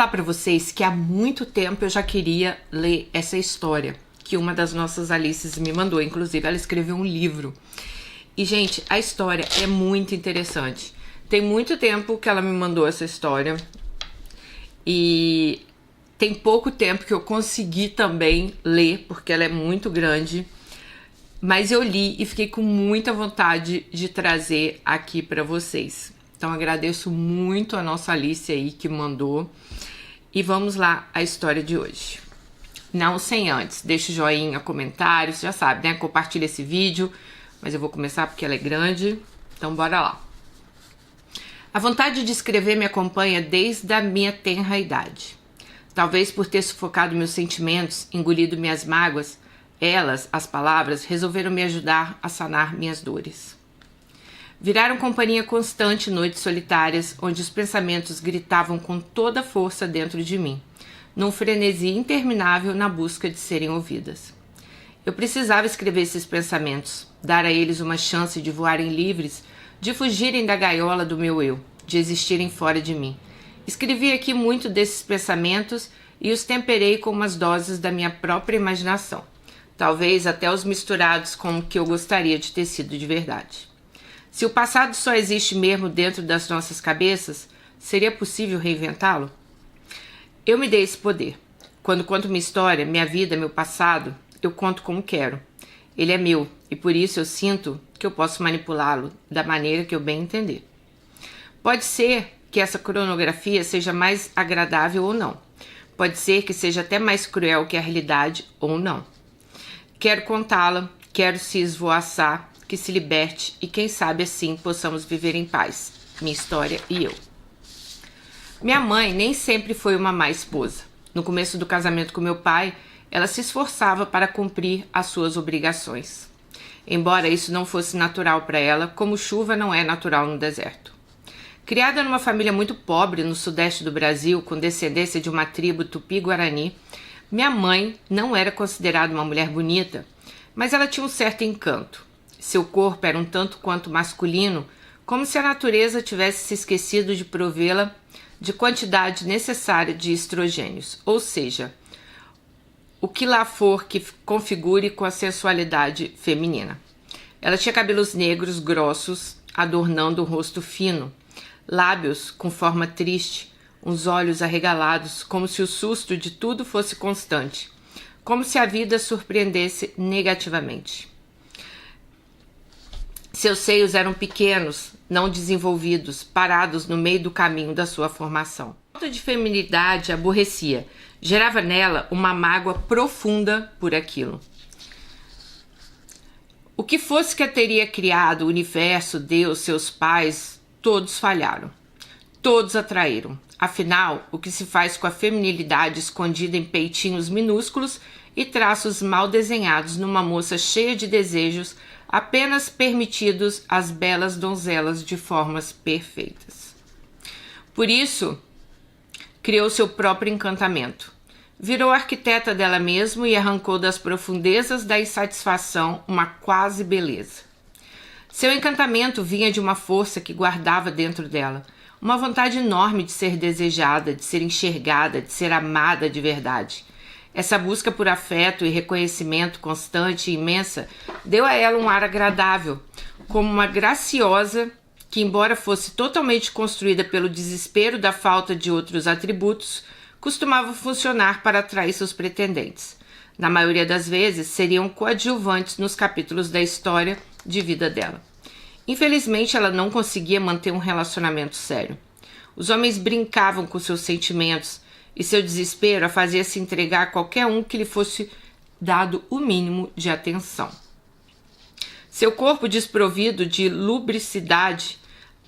Falar para vocês que há muito tempo eu já queria ler essa história que uma das nossas Alices me mandou. Inclusive, ela escreveu um livro. E, gente, a história é muito interessante. Tem muito tempo que ela me mandou essa história. E tem pouco tempo que eu consegui também ler, porque ela é muito grande. Mas eu li e fiquei com muita vontade de trazer aqui para vocês. Então, agradeço muito a nossa Alice aí que mandou. E vamos lá à história de hoje. Não sem antes, deixa o joinha, comentários, já sabe, né? Compartilha esse vídeo, mas eu vou começar porque ela é grande, então bora lá. A vontade de escrever me acompanha desde a minha tenra idade. Talvez por ter sufocado meus sentimentos, engolido minhas mágoas, elas, as palavras, resolveram me ajudar a sanar minhas dores. Viraram companhia constante em noites solitárias, onde os pensamentos gritavam com toda a força dentro de mim, num frenesi interminável na busca de serem ouvidas. Eu precisava escrever esses pensamentos, dar a eles uma chance de voarem livres, de fugirem da gaiola do meu eu, de existirem fora de mim. Escrevi aqui muito desses pensamentos e os temperei com umas doses da minha própria imaginação, talvez até os misturados com o que eu gostaria de ter sido de verdade. Se o passado só existe mesmo dentro das nossas cabeças, seria possível reinventá-lo? Eu me dei esse poder. Quando conto minha história, minha vida, meu passado, eu conto como quero. Ele é meu e por isso eu sinto que eu posso manipulá-lo da maneira que eu bem entender. Pode ser que essa cronografia seja mais agradável ou não. Pode ser que seja até mais cruel que a realidade ou não. Quero contá-la, quero se esvoaçar, que se liberte e quem sabe assim possamos viver em paz, minha história e eu. Minha mãe nem sempre foi uma má esposa. No começo do casamento com meu pai, ela se esforçava para cumprir as suas obrigações. Embora isso não fosse natural para ela, como chuva não é natural no deserto. Criada numa família muito pobre no sudeste do Brasil, com descendência de uma tribo tupi-guarani, minha mãe não era considerada uma mulher bonita, mas ela tinha um certo encanto. Seu corpo era um tanto quanto masculino, como se a natureza tivesse se esquecido de provê-la de quantidade necessária de estrogênios, ou seja, o que lá for que configure com a sensualidade feminina. Ela tinha cabelos negros grossos, adornando um rosto fino, lábios com forma triste, uns olhos arregalados, como se o susto de tudo fosse constante, como se a vida surpreendesse negativamente. Seus seios eram pequenos, não desenvolvidos, parados no meio do caminho da sua formação. A falta de feminilidade aborrecia, gerava nela uma mágoa profunda por aquilo. O que fosse que a teria criado, o universo, Deus, seus pais, todos falharam. Todos a traíram. Afinal, o que se faz com a feminilidade escondida em peitinhos minúsculos e traços mal desenhados numa moça cheia de desejos, apenas permitidos às belas donzelas de formas perfeitas. Por isso, criou seu próprio encantamento. Virou arquiteta dela mesma e arrancou das profundezas da insatisfação uma quase beleza. Seu encantamento vinha de uma força que guardava dentro dela, uma vontade enorme de ser desejada, de ser enxergada, de ser amada de verdade. Essa busca por afeto e reconhecimento constante e imensa deu a ela um ar agradável, como uma graciosa que, embora fosse totalmente construída pelo desespero da falta de outros atributos, costumava funcionar para atrair seus pretendentes. Na maioria das vezes, seriam coadjuvantes nos capítulos da história de vida dela. Infelizmente, ela não conseguia manter um relacionamento sério. Os homens brincavam com seus sentimentos, e seu desespero a fazia se entregar a qualquer um que lhe fosse dado o mínimo de atenção. Seu corpo desprovido de lubricidade,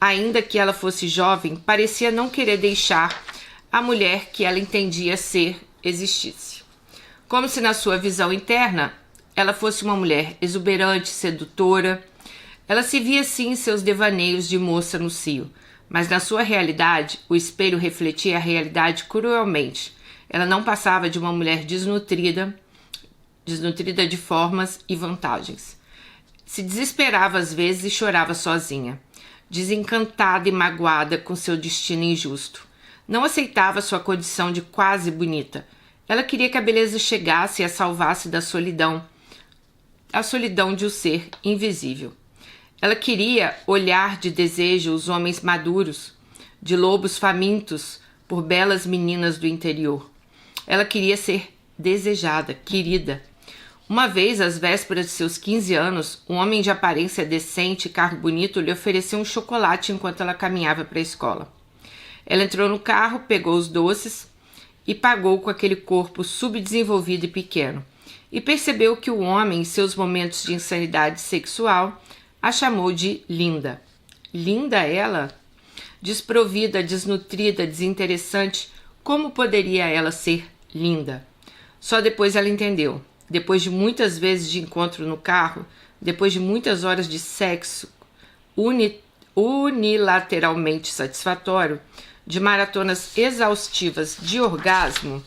ainda que ela fosse jovem, parecia não querer deixar a mulher que ela entendia ser existisse. Como se na sua visão interna ela fosse uma mulher exuberante, sedutora. Ela se via assim em seus devaneios de moça no cio. Mas na sua realidade, o espelho refletia a realidade cruelmente. Ela não passava de uma mulher desnutrida de formas e vantagens. Se desesperava às vezes e chorava sozinha, desencantada e magoada com seu destino injusto. Não aceitava sua condição de quase bonita. Ela queria que a beleza chegasse e a salvasse da solidão, a solidão de o ser invisível. Ela queria olhar de desejo os homens maduros, de lobos famintos por belas meninas do interior. Ela queria ser desejada, querida. Uma vez, às vésperas de seus 15 anos, um homem de aparência decente e carro bonito lhe ofereceu um chocolate enquanto ela caminhava para a escola. Ela entrou no carro, pegou os doces e pagou com aquele corpo subdesenvolvido e pequeno. E percebeu que o homem, em seus momentos de insanidade sexual, a chamou de linda. Linda ela? Desprovida, desnutrida, desinteressante, como poderia ela ser linda? Só depois ela entendeu. Depois de muitas vezes de encontro no carro, depois de muitas horas de sexo unilateralmente satisfatório, de maratonas exaustivas de orgasmo,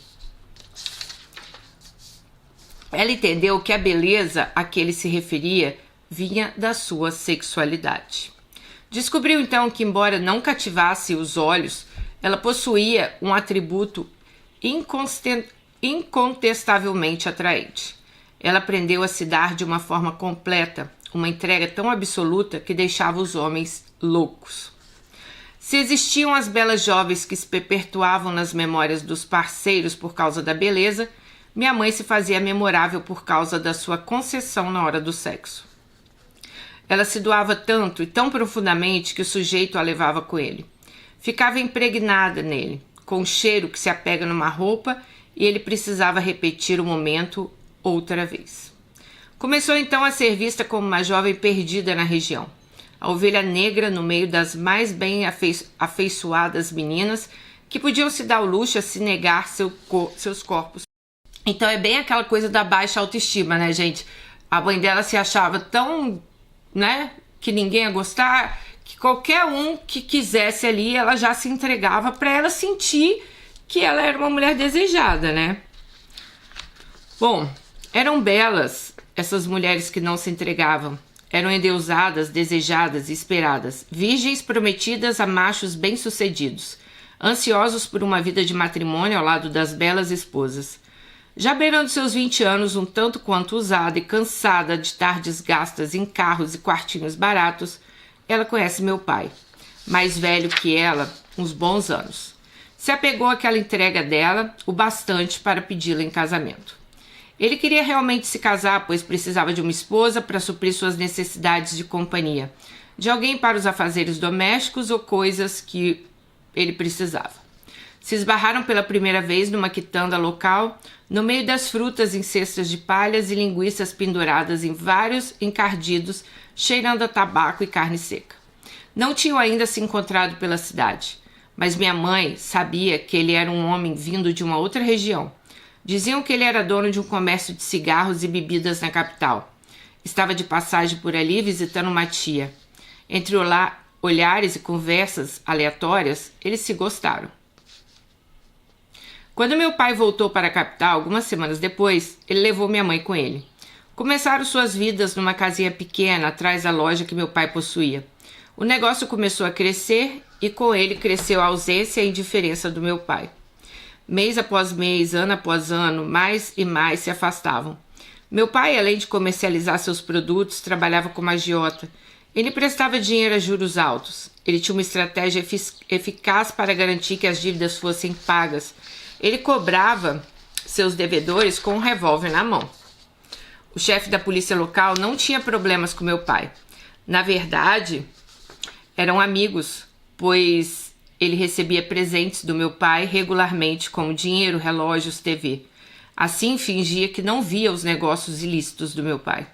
ela entendeu que a beleza a que ele se referia vinha da sua sexualidade. Descobriu então que, embora não cativasse os olhos, ela possuía um atributo incontestavelmente atraente. Ela aprendeu a se dar de uma forma completa, uma entrega tão absoluta que deixava os homens loucos. Se existiam as belas jovens que se perpetuavam nas memórias dos parceiros por causa da beleza, minha mãe se fazia memorável por causa da sua concessão na hora do sexo. Ela se doava tanto e tão profundamente que o sujeito a levava com ele. Ficava impregnada nele, com o cheiro que se apega numa roupa, e ele precisava repetir o momento outra vez. Começou então a ser vista como uma jovem perdida na região, a ovelha negra no meio das mais bem afeiçoadas meninas que podiam se dar o luxo a se negar seus corpos. Então é bem aquela coisa da baixa autoestima, né, gente? A mãe dela se achava tão, né, que ninguém ia gostar, que qualquer um que quisesse ali, ela já se entregava para ela sentir que ela era uma mulher desejada, né? Bom, eram belas essas mulheres que não se entregavam. Eram endeusadas, desejadas e esperadas, virgens prometidas a machos bem-sucedidos, ansiosos por uma vida de matrimônio ao lado das belas esposas. Já beirando seus 20 anos, um tanto quanto usada e cansada de tardes gastas em carros e quartinhos baratos, ela conhece meu pai, mais velho que ela, uns bons anos. Se apegou àquela entrega dela, o bastante para pedi-la em casamento. Ele queria realmente se casar, pois precisava de uma esposa para suprir suas necessidades de companhia, de alguém para os afazeres domésticos ou coisas que ele precisava. Se esbarraram pela primeira vez numa quitanda local, no meio das frutas em cestas de palhas e linguiças penduradas em vários encardidos, cheirando a tabaco e carne seca. Não tinham ainda se encontrado pela cidade, mas minha mãe sabia que ele era um homem vindo de uma outra região. Diziam que ele era dono de um comércio de cigarros e bebidas na capital. Estava de passagem por ali visitando uma tia. Entre olhares e conversas aleatórias, eles se gostaram. Quando meu pai voltou para a capital, algumas semanas depois, ele levou minha mãe com ele. Começaram suas vidas numa casinha pequena atrás da loja que meu pai possuía. O negócio começou a crescer e com ele cresceu a ausência e a indiferença do meu pai. Mês após mês, ano após ano, mais e mais se afastavam. Meu pai, além de comercializar seus produtos, trabalhava como agiota. Ele prestava dinheiro a juros altos. Ele tinha uma estratégia eficaz para garantir que as dívidas fossem pagas. Ele cobrava seus devedores com um revólver na mão. O chefe da polícia local não tinha problemas com meu pai. Na verdade, eram amigos, pois ele recebia presentes do meu pai regularmente, como dinheiro, relógios, TV. Assim, fingia que não via os negócios ilícitos do meu pai.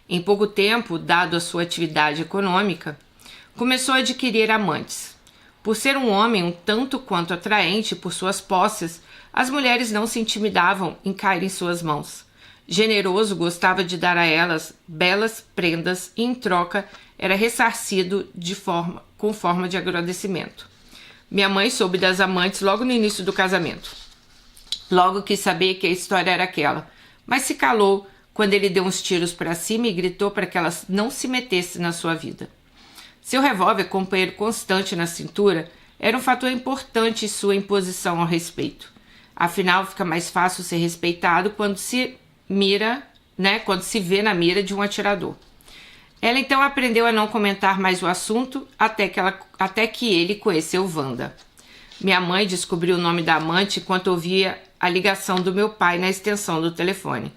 Em pouco tempo, dado a sua atividade econômica, começou a adquirir amantes. Por ser um homem um tanto quanto atraente por suas posses, as mulheres não se intimidavam em cair em suas mãos. Generoso, gostava de dar a elas belas prendas e, em troca, era ressarcido com forma de agradecimento. Minha mãe soube das amantes logo no início do casamento. Logo quis saber que a história era aquela, mas se calou quando ele deu uns tiros para cima e gritou para que elas não se metessem na sua vida. Seu revólver, companheiro constante na cintura, era um fator importante em sua imposição ao respeito. Afinal, fica mais fácil ser respeitado quando se mira, quando se vê na mira de um atirador. Ela então aprendeu a não comentar mais o assunto até que ele conheceu Wanda. Minha mãe descobriu o nome da amante enquanto ouvia a ligação do meu pai na extensão do telefone.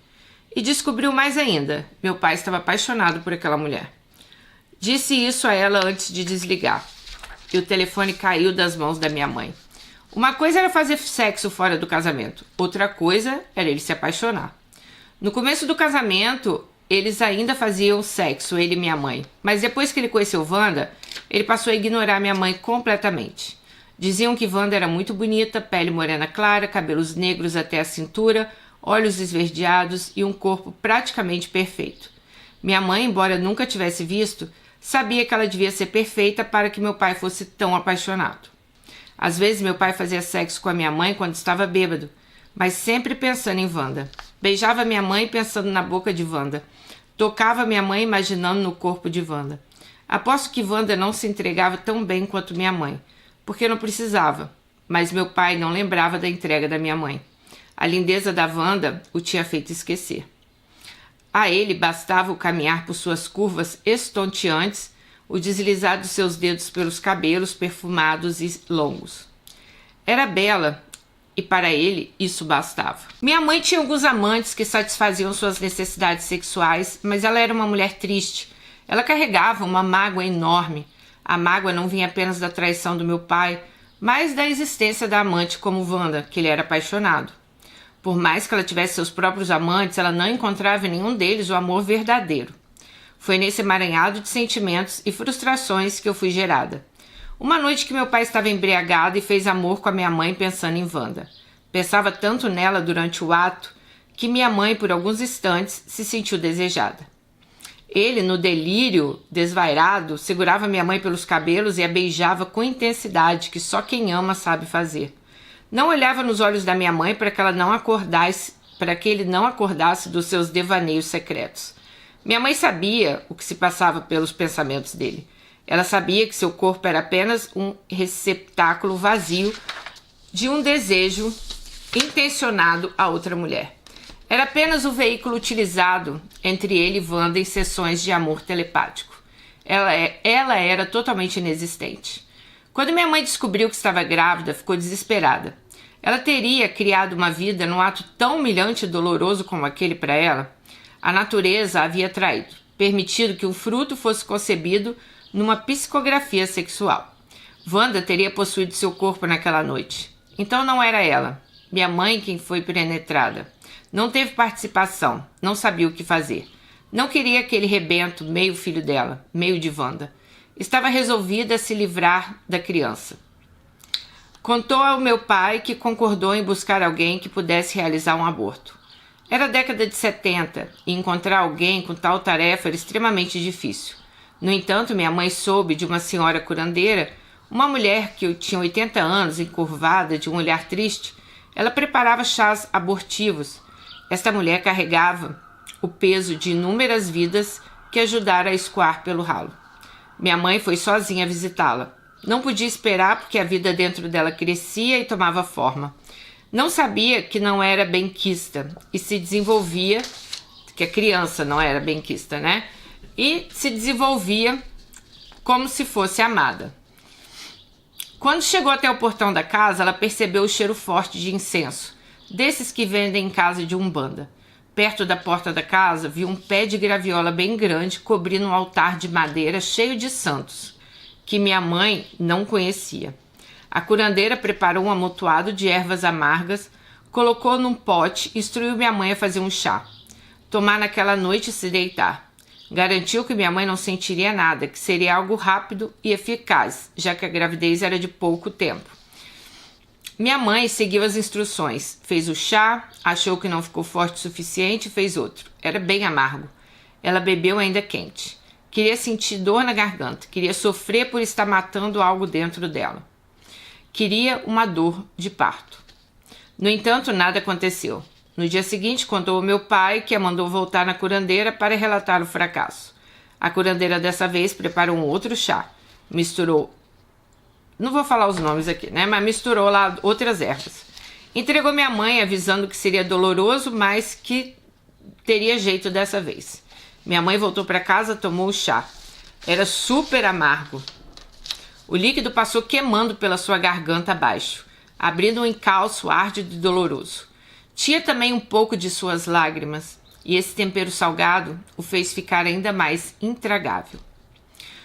E descobriu mais ainda, meu pai estava apaixonado por aquela mulher. Disse isso a ela antes de desligar, e o telefone caiu das mãos da minha mãe. Uma coisa era fazer sexo fora do casamento, outra coisa era ele se apaixonar. No começo do casamento, eles ainda faziam sexo, ele e minha mãe. Mas depois que ele conheceu Wanda, ele passou a ignorar minha mãe completamente. Diziam que Wanda era muito bonita, pele morena clara, cabelos negros até a cintura, olhos esverdeados e um corpo praticamente perfeito. Minha mãe, embora nunca tivesse visto, sabia que ela devia ser perfeita para que meu pai fosse tão apaixonado. Às vezes meu pai fazia sexo com a minha mãe quando estava bêbado, mas sempre pensando em Wanda. Beijava minha mãe pensando na boca de Wanda. Tocava minha mãe imaginando no corpo de Wanda. Aposto que Wanda não se entregava tão bem quanto minha mãe, porque não precisava, mas meu pai não lembrava da entrega da minha mãe. A lindeza da Wanda o tinha feito esquecer. A ele bastava o caminhar por suas curvas estonteantes, o deslizar dos seus dedos pelos cabelos perfumados e longos. Era bela, e para ele isso bastava. Minha mãe tinha alguns amantes que satisfaziam suas necessidades sexuais, mas ela era uma mulher triste. Ela carregava uma mágoa enorme. A mágoa não vinha apenas da traição do meu pai, mas da existência da amante como Wanda, que ele era apaixonado. Por mais que ela tivesse seus próprios amantes, ela não encontrava em nenhum deles o amor verdadeiro. Foi nesse emaranhado de sentimentos e frustrações que eu fui gerada. Uma noite que meu pai estava embriagado e fez amor com a minha mãe pensando em Wanda. Pensava tanto nela durante o ato que minha mãe, por alguns instantes, se sentiu desejada. Ele, no delírio desvairado, segurava minha mãe pelos cabelos e a beijava com intensidade que só quem ama sabe fazer. Não olhava nos olhos da minha mãe para que ele não acordasse dos seus devaneios secretos. Minha mãe sabia o que se passava pelos pensamentos dele. Ela sabia que seu corpo era apenas um receptáculo vazio de um desejo intencionado a outra mulher. Era apenas o veículo utilizado entre ele e Wanda em sessões de amor telepático. Ela era totalmente inexistente. Quando minha mãe descobriu que estava grávida, ficou desesperada. Ela teria criado uma vida num ato tão humilhante e doloroso como aquele para ela? A natureza a havia traído, permitido que um fruto fosse concebido numa psicografia sexual. Wanda teria possuído seu corpo naquela noite. Então não era ela, minha mãe, quem foi penetrada. Não teve participação, não sabia o que fazer. Não queria aquele rebento, meio filho dela, meio de Wanda. Estava resolvida a se livrar da criança. Contou ao meu pai que concordou em buscar alguém que pudesse realizar um aborto. Era a década de 70 e encontrar alguém com tal tarefa era extremamente difícil. No entanto, minha mãe soube de uma senhora curandeira, uma mulher que tinha 80 anos, encurvada, de um olhar triste. Ela preparava chás abortivos. Esta mulher carregava o peso de inúmeras vidas que ajudaram a escoar pelo ralo. Minha mãe foi sozinha visitá-la. Não podia esperar porque a vida dentro dela crescia e tomava forma. Não sabia que não era benquista e se desenvolvia, que a criança não era benquista, né? E se desenvolvia como se fosse amada. Quando chegou até o portão da casa, ela percebeu o cheiro forte de incenso, desses que vendem em casa de Umbanda. Perto da porta da casa, viu um pé de graviola bem grande cobrindo um altar de madeira cheio de santos, que minha mãe não conhecia. A curandeira preparou um amontoado de ervas amargas, colocou num pote e instruiu minha mãe a fazer um chá. Tomar naquela noite e se deitar. Garantiu que minha mãe não sentiria nada, que seria algo rápido e eficaz, já que a gravidez era de pouco tempo. Minha mãe seguiu as instruções, fez o chá, achou que não ficou forte o suficiente e fez outro. Era bem amargo. Ela bebeu ainda quente. Queria sentir dor na garganta, queria sofrer por estar matando algo dentro dela. Queria uma dor de parto. No entanto, nada aconteceu. No dia seguinte, contou ao meu pai que a mandou voltar na curandeira para relatar o fracasso. A curandeira dessa vez preparou um outro chá. Misturou não vou falar os nomes aqui, né? Mas misturou lá outras ervas. Entregou minha mãe, avisando que seria doloroso, mas que teria jeito dessa vez. Minha mãe voltou para casa, tomou o chá. Era super amargo. O líquido passou queimando pela sua garganta abaixo, abrindo um encalço árdido e doloroso. Tinha também um pouco de suas lágrimas, e esse tempero salgado o fez ficar ainda mais intragável.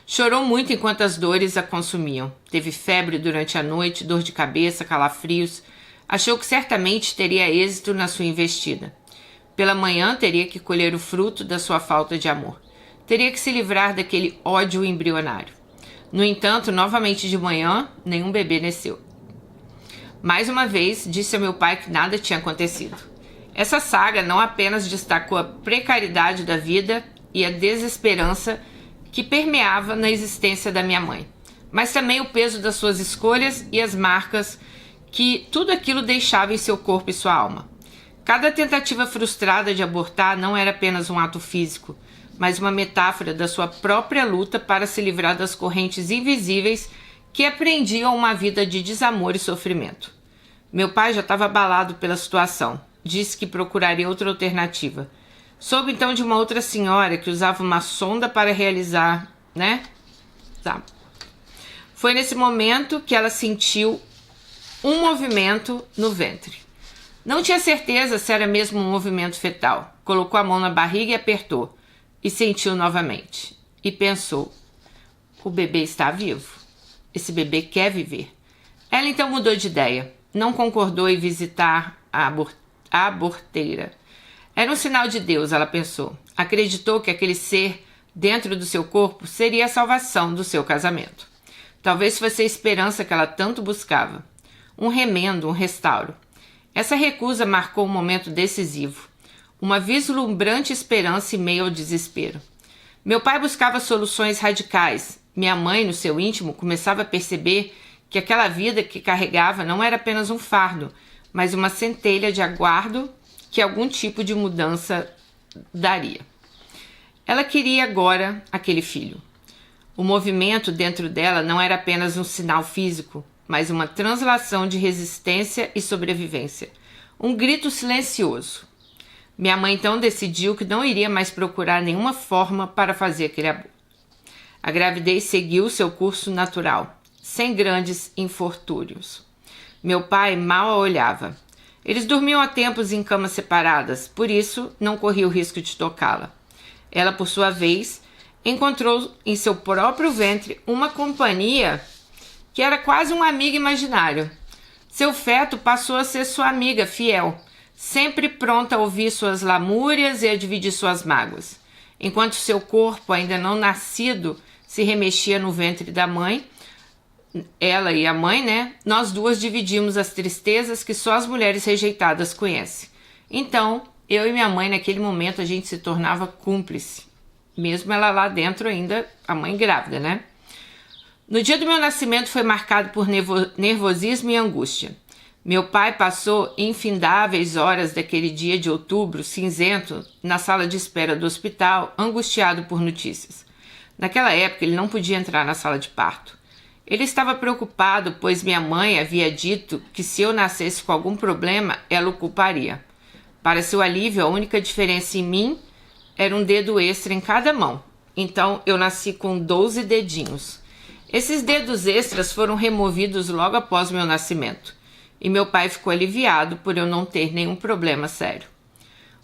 Chorou muito enquanto as dores a consumiam. Teve febre durante a noite, dor de cabeça, calafrios. Achou que certamente teria êxito na sua investida. Pela manhã teria que colher o fruto da sua falta de amor. Teria que se livrar daquele ódio embrionário. No entanto, novamente de manhã, nenhum bebê nasceu. Mais uma vez, disse ao meu pai que nada tinha acontecido. Essa saga não apenas destacou a precariedade da vida e a desesperança que permeava na existência da minha mãe, mas também o peso das suas escolhas e as marcas que tudo aquilo deixava em seu corpo e sua alma. Cada tentativa frustrada de abortar não era apenas um ato físico, mas uma metáfora da sua própria luta para se livrar das correntes invisíveis que apreendiam uma vida de desamor e sofrimento. Meu pai já estava abalado pela situação. Disse que procuraria outra alternativa. Soube então de uma outra senhora que usava uma sonda para realizar, né? Tá. Foi nesse momento que ela sentiu um movimento no ventre. Não tinha certeza se era mesmo um movimento fetal. Colocou a mão na barriga e apertou. E sentiu novamente. E pensou: o bebê está vivo. Esse bebê quer viver. Ela então mudou de ideia. Não concordou em visitar a aborteira. Era um sinal de Deus, ela pensou. Acreditou que aquele ser dentro do seu corpo seria a salvação do seu casamento. Talvez fosse a esperança que ela tanto buscava. Um remendo, um restauro. Essa recusa marcou um momento decisivo. Uma vislumbrante esperança em meio ao desespero. Meu pai buscava soluções radicais. Minha mãe, no seu íntimo, começava a perceber que aquela vida que carregava não era apenas um fardo, mas uma centelha de aguardo que algum tipo de mudança daria. Ela queria agora aquele filho. O movimento dentro dela não era apenas um sinal físico, mas uma translação de resistência e sobrevivência. Um grito silencioso. Minha mãe então decidiu que não iria mais procurar nenhuma forma para fazer aquele aborto. A gravidez seguiu seu curso natural, sem grandes infortúnios. Meu pai mal a olhava. Eles dormiam há tempos em camas separadas, por isso não corria o risco de tocá-la. Ela, por sua vez, encontrou em seu próprio ventre uma companhia que era quase um amigo imaginário. Seu feto passou a ser sua amiga fiel, sempre pronta a ouvir suas lamúrias e a dividir suas mágoas. Enquanto seu corpo, ainda não nascido, se remexia no ventre da mãe, ela e a mãe, né? Nós duas dividimos as tristezas que só as mulheres rejeitadas conhecem. Então, eu e minha mãe, naquele momento, a gente se tornava cúmplice. Mesmo ela lá dentro ainda, a mãe grávida, né? No dia do meu nascimento foi marcado por nervosismo e angústia. Meu pai passou infindáveis horas daquele dia de outubro cinzento na sala de espera do hospital, angustiado por notícias. Naquela época, ele não podia entrar na sala de parto. Ele estava preocupado, pois minha mãe havia dito que se eu nascesse com algum problema, ela o culparia. Para seu alívio, a única diferença em mim era um dedo extra em cada mão. Então, eu nasci com 12 dedinhos. Esses dedos extras foram removidos logo após meu nascimento. E meu pai ficou aliviado por eu não ter nenhum problema sério.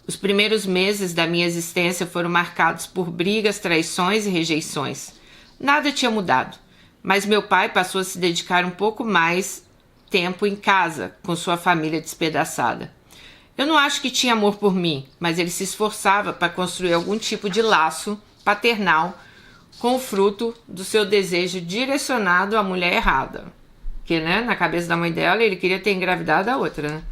Os primeiros meses da minha existência foram marcados por brigas, traições e rejeições. Nada tinha mudado. Mas meu pai passou a se dedicar um pouco mais tempo em casa, com sua família despedaçada. Eu não acho que tinha amor por mim, mas ele se esforçava para construir algum tipo de laço paternal com o fruto do seu desejo direcionado à mulher errada. Porque, né, na cabeça da mãe dela, ele queria ter engravidado a outra, né?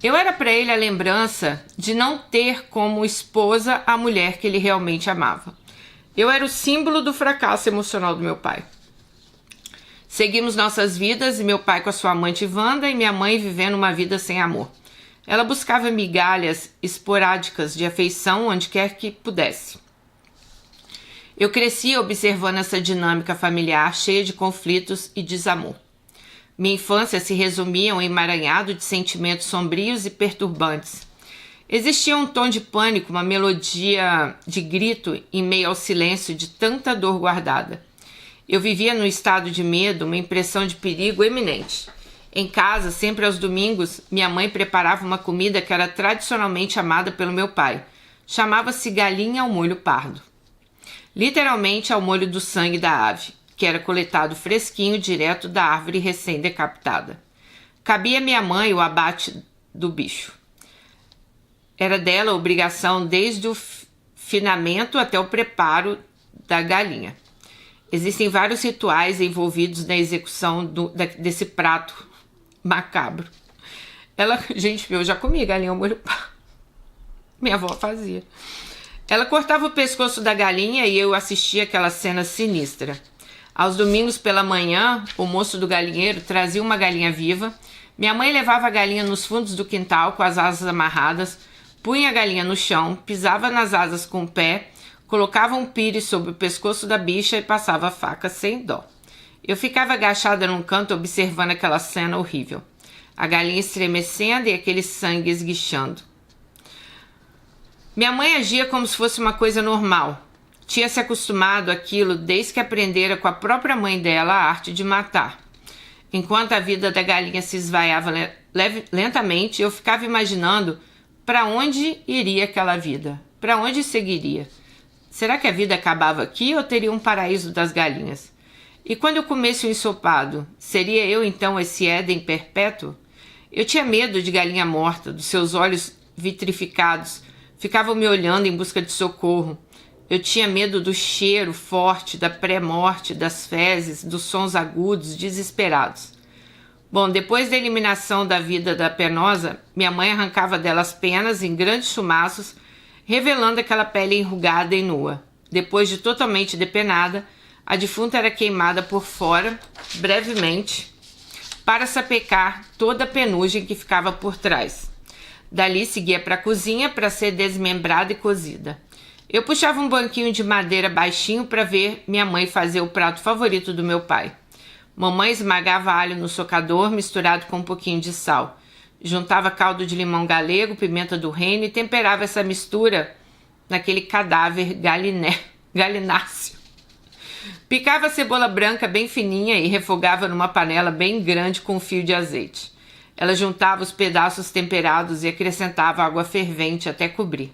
Eu era para ele a lembrança de não ter como esposa a mulher que ele realmente amava. Eu era o símbolo do fracasso emocional do meu pai. Seguimos nossas vidas, e meu pai com a sua amante Wanda e minha mãe vivendo uma vida sem amor. Ela buscava migalhas esporádicas de afeição onde quer que pudesse. Eu cresci observando essa dinâmica familiar cheia de conflitos e desamor. Minha infância se resumia a um emaranhado de sentimentos sombrios e perturbantes. Existia um tom de pânico, uma melodia de grito em meio ao silêncio de tanta dor guardada. Eu vivia num estado de medo, uma impressão de perigo eminente. Em casa, sempre aos domingos, minha mãe preparava uma comida que era tradicionalmente amada pelo meu pai. Chamava-se galinha ao molho pardo. Literalmente ao molho do sangue da ave, que era coletado fresquinho direto da árvore recém-decapitada. Cabia à minha mãe o abate do bicho. Era dela a obrigação desde o finamento até o preparo da galinha. Existem vários rituais envolvidos na execução desse prato macabro. Gente, eu já comi galinha ao molho pardo. Minha avó fazia. Ela cortava o pescoço da galinha e eu assistia aquela cena sinistra. Aos domingos pela manhã, o moço do galinheiro trazia uma galinha viva. Minha mãe levava a galinha nos fundos do quintal com as asas amarradas, punha a galinha no chão, pisava nas asas com o pé, colocava um pires sobre o pescoço da bicha e passava a faca sem dó. Eu ficava agachada num canto observando aquela cena horrível. A galinha estremecendo e aquele sangue esguichando. Minha mãe agia como se fosse uma coisa normal. Tinha se acostumado àquilo desde que aprendera com a própria mãe dela a arte de matar. Enquanto a vida da galinha se esvaiava lentamente, eu ficava imaginando para onde iria aquela vida, para onde seguiria. Será que a vida acabava aqui ou teria um paraíso das galinhas? E quando eu comesse o ensopado, seria eu então esse Éden perpétuo? Eu tinha medo de galinha morta, dos seus olhos vitrificados, ficavam me olhando em busca de socorro. Eu tinha medo do cheiro forte, da pré-morte, das fezes, dos sons agudos, desesperados. Bom, depois da eliminação da vida da penosa, minha mãe arrancava dela as penas em grandes chumaços, revelando aquela pele enrugada e nua. Depois de totalmente depenada, a defunta era queimada por fora, brevemente, para sapecar toda a penugem que ficava por trás. Dali seguia para a cozinha para ser desmembrada e cozida. Eu puxava um banquinho de madeira baixinho para ver minha mãe fazer o prato favorito do meu pai. Mamãe esmagava alho no socador misturado com um pouquinho de sal. Juntava caldo de limão galego, pimenta do reino e temperava essa mistura naquele cadáver galináceo. Picava a cebola branca bem fininha e refogava numa panela bem grande com um fio de azeite. Ela juntava os pedaços temperados e acrescentava água fervente até cobrir.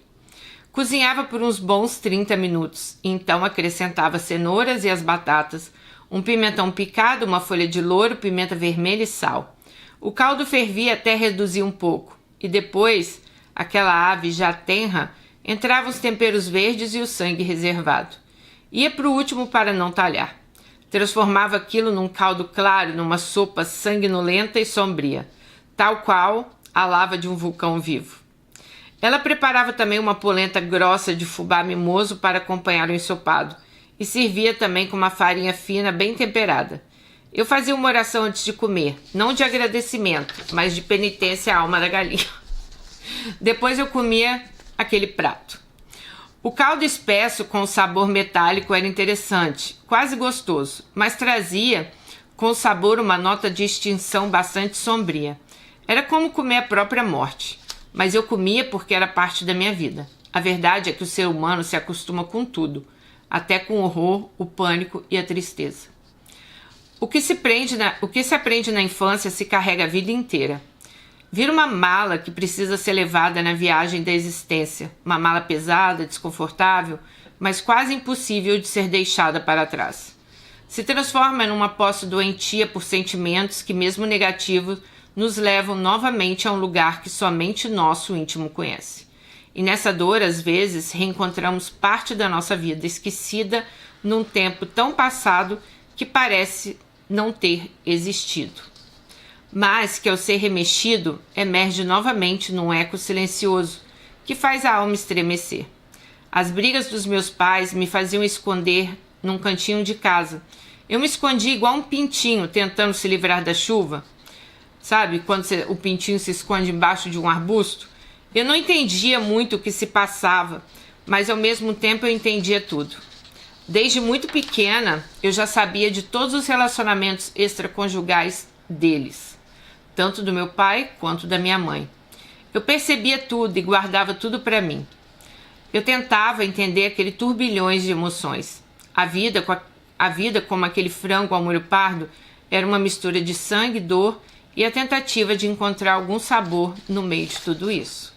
Cozinhava por uns bons 30 minutos, e então acrescentava cenouras e as batatas, um pimentão picado, uma folha de louro, pimenta vermelha e sal. O caldo fervia até reduzir um pouco, e depois, aquela ave já tenra, entravam os temperos verdes e o sangue reservado. Ia para o último para não talhar. Transformava aquilo num caldo claro, numa sopa sanguinolenta e sombria, tal qual a lava de um vulcão vivo. Ela preparava também uma polenta grossa de fubá mimoso para acompanhar o ensopado e servia também com uma farinha fina bem temperada. Eu fazia uma oração antes de comer, não de agradecimento, mas de penitência à alma da galinha. Depois eu comia aquele prato. O caldo espesso com sabor metálico era interessante, quase gostoso, mas trazia com o sabor uma nota de extinção bastante sombria. Era como comer a própria morte. Mas eu comia porque era parte da minha vida. A verdade é que o ser humano se acostuma com tudo, até com o horror, o pânico e a tristeza. O que se aprende na infância se carrega a vida inteira. Vira uma mala que precisa ser levada na viagem da existência, uma mala pesada, desconfortável, mas quase impossível de ser deixada para trás. Se transforma numa posse doentia por sentimentos que, mesmo negativos, nos levam novamente a um lugar que somente nosso íntimo conhece. E nessa dor, às vezes, reencontramos parte da nossa vida esquecida num tempo tão passado que parece não ter existido. Mas que ao ser remexido, emerge novamente num eco silencioso que faz a alma estremecer. As brigas dos meus pais me faziam esconder num cantinho de casa. Eu me escondia igual um pintinho tentando se livrar da chuva. Sabe, quando o pintinho se esconde embaixo de um arbusto? Eu não entendia muito o que se passava, mas ao mesmo tempo eu entendia tudo. Desde muito pequena, eu já sabia de todos os relacionamentos extraconjugais deles, tanto do meu pai quanto da minha mãe. Eu percebia tudo e guardava tudo para mim. Eu tentava entender aquele turbilhões de emoções. A vida, como aquele frango ao molho pardo, era uma mistura de sangue, dor e a tentativa de encontrar algum sabor no meio de tudo isso.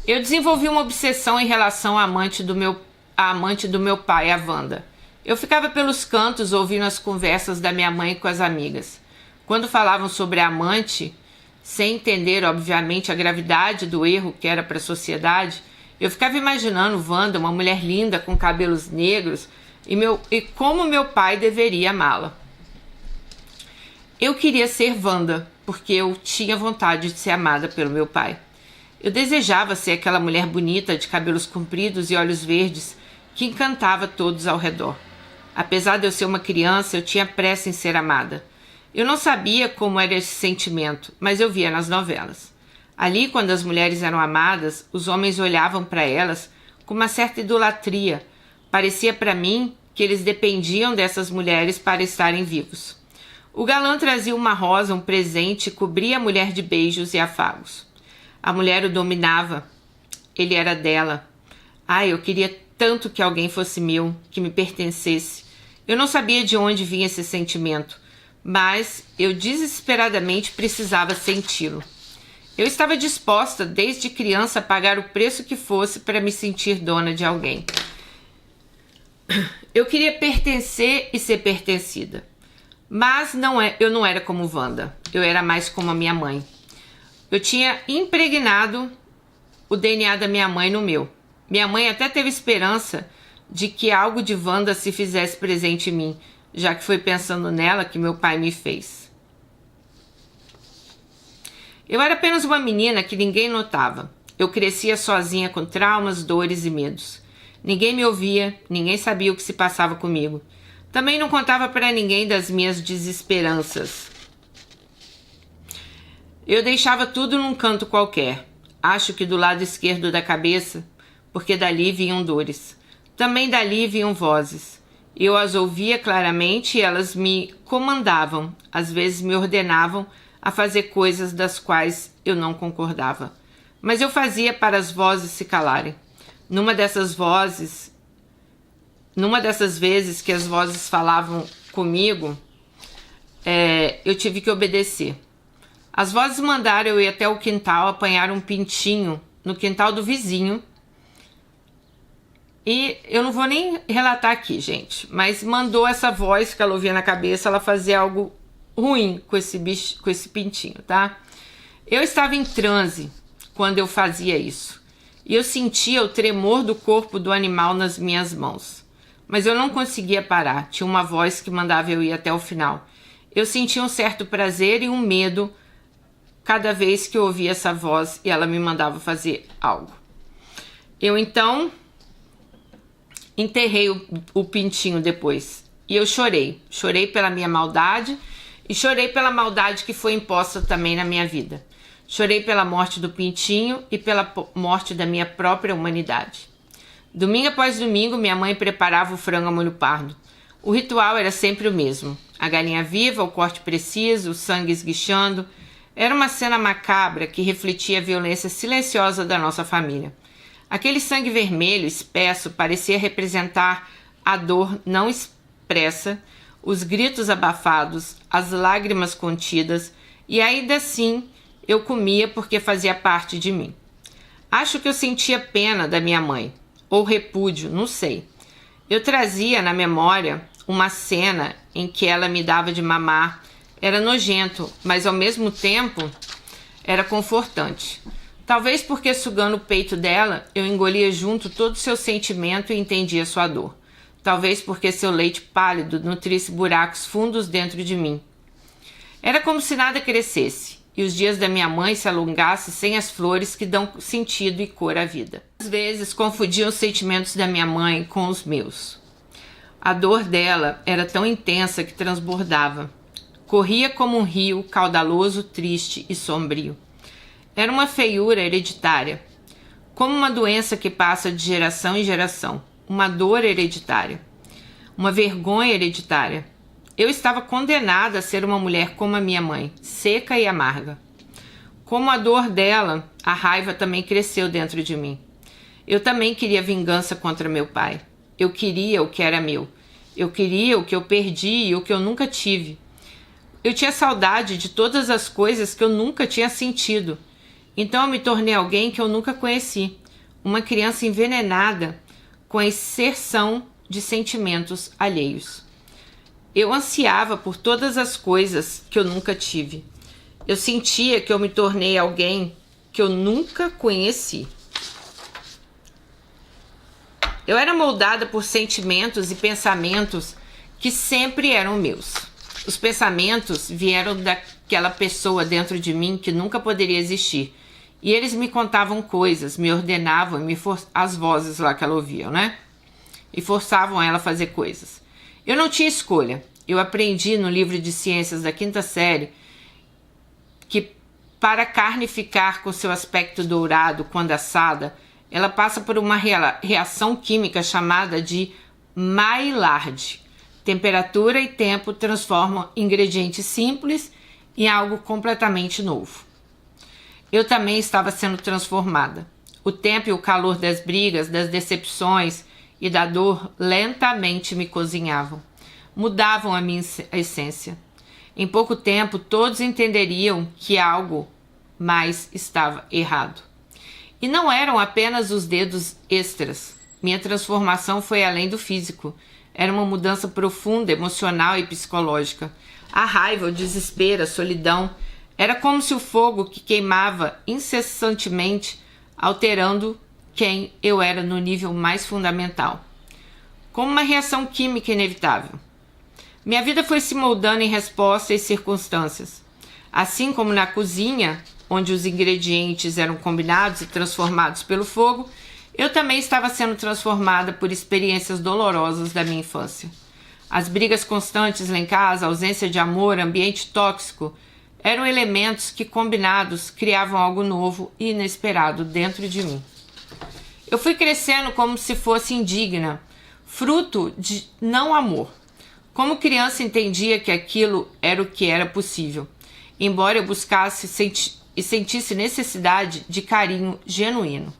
Eu desenvolvi uma obsessão em relação à amante do meu pai, a Wanda. Eu ficava pelos cantos ouvindo as conversas da minha mãe com as amigas. Quando falavam sobre a amante, sem entender, obviamente, a gravidade do erro que era para a sociedade, eu ficava imaginando Wanda, uma mulher linda com cabelos negros, e como meu pai deveria amá-la. Eu queria ser Wanda, porque eu tinha vontade de ser amada pelo meu pai. Eu desejava ser aquela mulher bonita de cabelos compridos e olhos verdes que encantava todos ao redor. Apesar de eu ser uma criança, eu tinha pressa em ser amada. Eu não sabia como era esse sentimento, mas eu via nas novelas. Ali, quando as mulheres eram amadas, os homens olhavam para elas com uma certa idolatria. Parecia para mim que eles dependiam dessas mulheres para estarem vivos. O galã trazia uma rosa, um presente, e cobria a mulher de beijos e afagos. A mulher o dominava. Ele era dela. Eu queria tanto que alguém fosse meu, que me pertencesse. Eu não sabia de onde vinha esse sentimento, mas eu desesperadamente precisava senti-lo. Eu estava disposta, desde criança, a pagar o preço que fosse para me sentir dona de alguém. Eu queria pertencer e ser pertencida. Mas eu não era como Wanda. Eu era mais como a minha mãe. Eu tinha impregnado o DNA da minha mãe no meu. Minha mãe até teve esperança de que algo de Wanda se fizesse presente em mim, já que foi pensando nela que meu pai me fez. Eu era apenas uma menina que ninguém notava. Eu crescia sozinha com traumas, dores e medos. Ninguém me ouvia, ninguém sabia o que se passava comigo. Também não contava para ninguém das minhas desesperanças. Eu deixava tudo num canto qualquer. Acho que do lado esquerdo da cabeça, porque dali vinham dores. Também dali vinham vozes. Eu as ouvia claramente e elas me comandavam, às vezes me ordenavam a fazer coisas das quais eu não concordava. Mas eu fazia para as vozes se calarem. Numa dessas vezes que as vozes falavam comigo, eu tive que obedecer. As vozes mandaram eu ir até o quintal apanhar um pintinho no quintal do vizinho. E eu não vou nem relatar aqui, gente, mas mandou essa voz que ela ouvia na cabeça, ela fazia algo ruim com esse pintinho, tá? Eu estava em transe quando eu fazia isso. E eu sentia o tremor do corpo do animal nas minhas mãos. Mas eu não conseguia parar. Tinha uma voz que mandava eu ir até o final. Eu sentia um certo prazer e um medo cada vez que eu ouvia essa voz e ela me mandava fazer algo. Eu então enterrei o pintinho depois. E eu chorei. Chorei pela minha maldade e chorei pela maldade que foi imposta também na minha vida. Chorei pela morte do pintinho e pela morte da minha própria humanidade. Domingo após domingo, minha mãe preparava o frango a molho pardo. O ritual era sempre o mesmo. A galinha viva, o corte preciso, o sangue esguichando. Era uma cena macabra que refletia a violência silenciosa da nossa família. Aquele sangue vermelho, espesso, parecia representar a dor não expressa, os gritos abafados, as lágrimas contidas, e ainda assim eu comia porque fazia parte de mim. Acho que eu sentia pena da minha mãe, ou repúdio, não sei. Eu trazia na memória uma cena em que ela me dava de mamar. Era nojento, mas ao mesmo tempo era confortante. Talvez porque sugando o peito dela, eu engolia junto todo o seu sentimento e entendia sua dor. Talvez porque seu leite pálido nutrisse buracos fundos dentro de mim. Era como se nada crescesse, e os dias da minha mãe se alongassem sem as flores que dão sentido e cor à vida. Às vezes confundia os sentimentos da minha mãe com os meus. A dor dela era tão intensa que transbordava. Corria como um rio caudaloso, triste e sombrio. Era uma feiura hereditária, como uma doença que passa de geração em geração. uma dor hereditária, uma vergonha hereditária. Eu estava condenada a ser uma mulher como a minha mãe, seca e amarga. Como a dor dela, a raiva também cresceu dentro de mim. Eu também queria vingança contra meu pai. Eu queria o que era meu. Eu queria o que eu perdi e o que eu nunca tive. Eu tinha saudade de todas as coisas que eu nunca tinha sentido. Então eu me tornei alguém que eu nunca conheci. Uma criança envenenada com a exceção de sentimentos alheios. Eu ansiava por todas as coisas que eu nunca tive. Eu sentia que eu me tornei alguém que eu nunca conheci. Eu era moldada por sentimentos e pensamentos que sempre eram meus. Os pensamentos vieram daquela pessoa dentro de mim que nunca poderia existir. E eles me contavam coisas, me ordenavam, as vozes lá que ela ouvia, né? E forçavam ela a fazer coisas. Eu não tinha escolha. Eu aprendi no livro de ciências da 5ª série que para a carne ficar com seu aspecto dourado quando assada, ela passa por uma reação química chamada de Maillard. Temperatura e tempo transformam ingredientes simples em algo completamente novo. Eu também estava sendo transformada. O tempo e o calor das brigas, das decepções e da dor lentamente me cozinhavam. Mudavam a minha essência. Em pouco tempo, todos entenderiam que algo mais estava errado. E não eram apenas os dedos extras. Minha transformação foi além do físico. Era uma mudança profunda, emocional e psicológica. A raiva, o desespero, a solidão. Era como se o fogo que queimava incessantemente, alterando quem eu era no nível mais fundamental. Como uma reação química inevitável. Minha vida foi se moldando em resposta às circunstâncias. Assim como na cozinha, onde os ingredientes eram combinados e transformados pelo fogo, eu também estava sendo transformada por experiências dolorosas da minha infância. As brigas constantes lá em casa, a ausência de amor, ambiente tóxico, eram elementos que, combinados, criavam algo novo e inesperado dentro de mim. Eu fui crescendo como se fosse indigna, fruto de não amor. Como criança entendia que aquilo era o que era possível, embora eu buscasse e sentisse necessidade de carinho genuíno.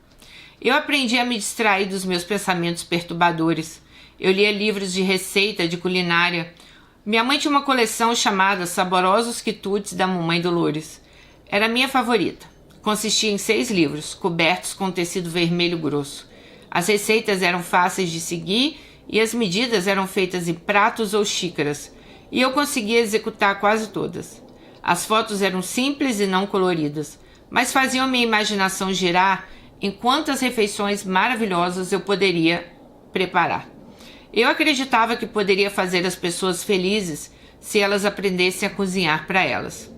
Eu aprendi a me distrair dos meus pensamentos perturbadores. Eu lia livros de receita, de culinária. Minha mãe tinha uma coleção chamada Saborosos Quitutes da Mamãe Dolores. Era a minha favorita. Consistia em 6 livros, cobertos com tecido vermelho grosso. As receitas eram fáceis de seguir e as medidas eram feitas em pratos ou xícaras, e eu conseguia executar quase todas. As fotos eram simples e não coloridas, mas faziam minha imaginação girar em quantas refeições maravilhosas eu poderia preparar. Eu acreditava que poderia fazer as pessoas felizes se elas aprendessem a cozinhar para elas.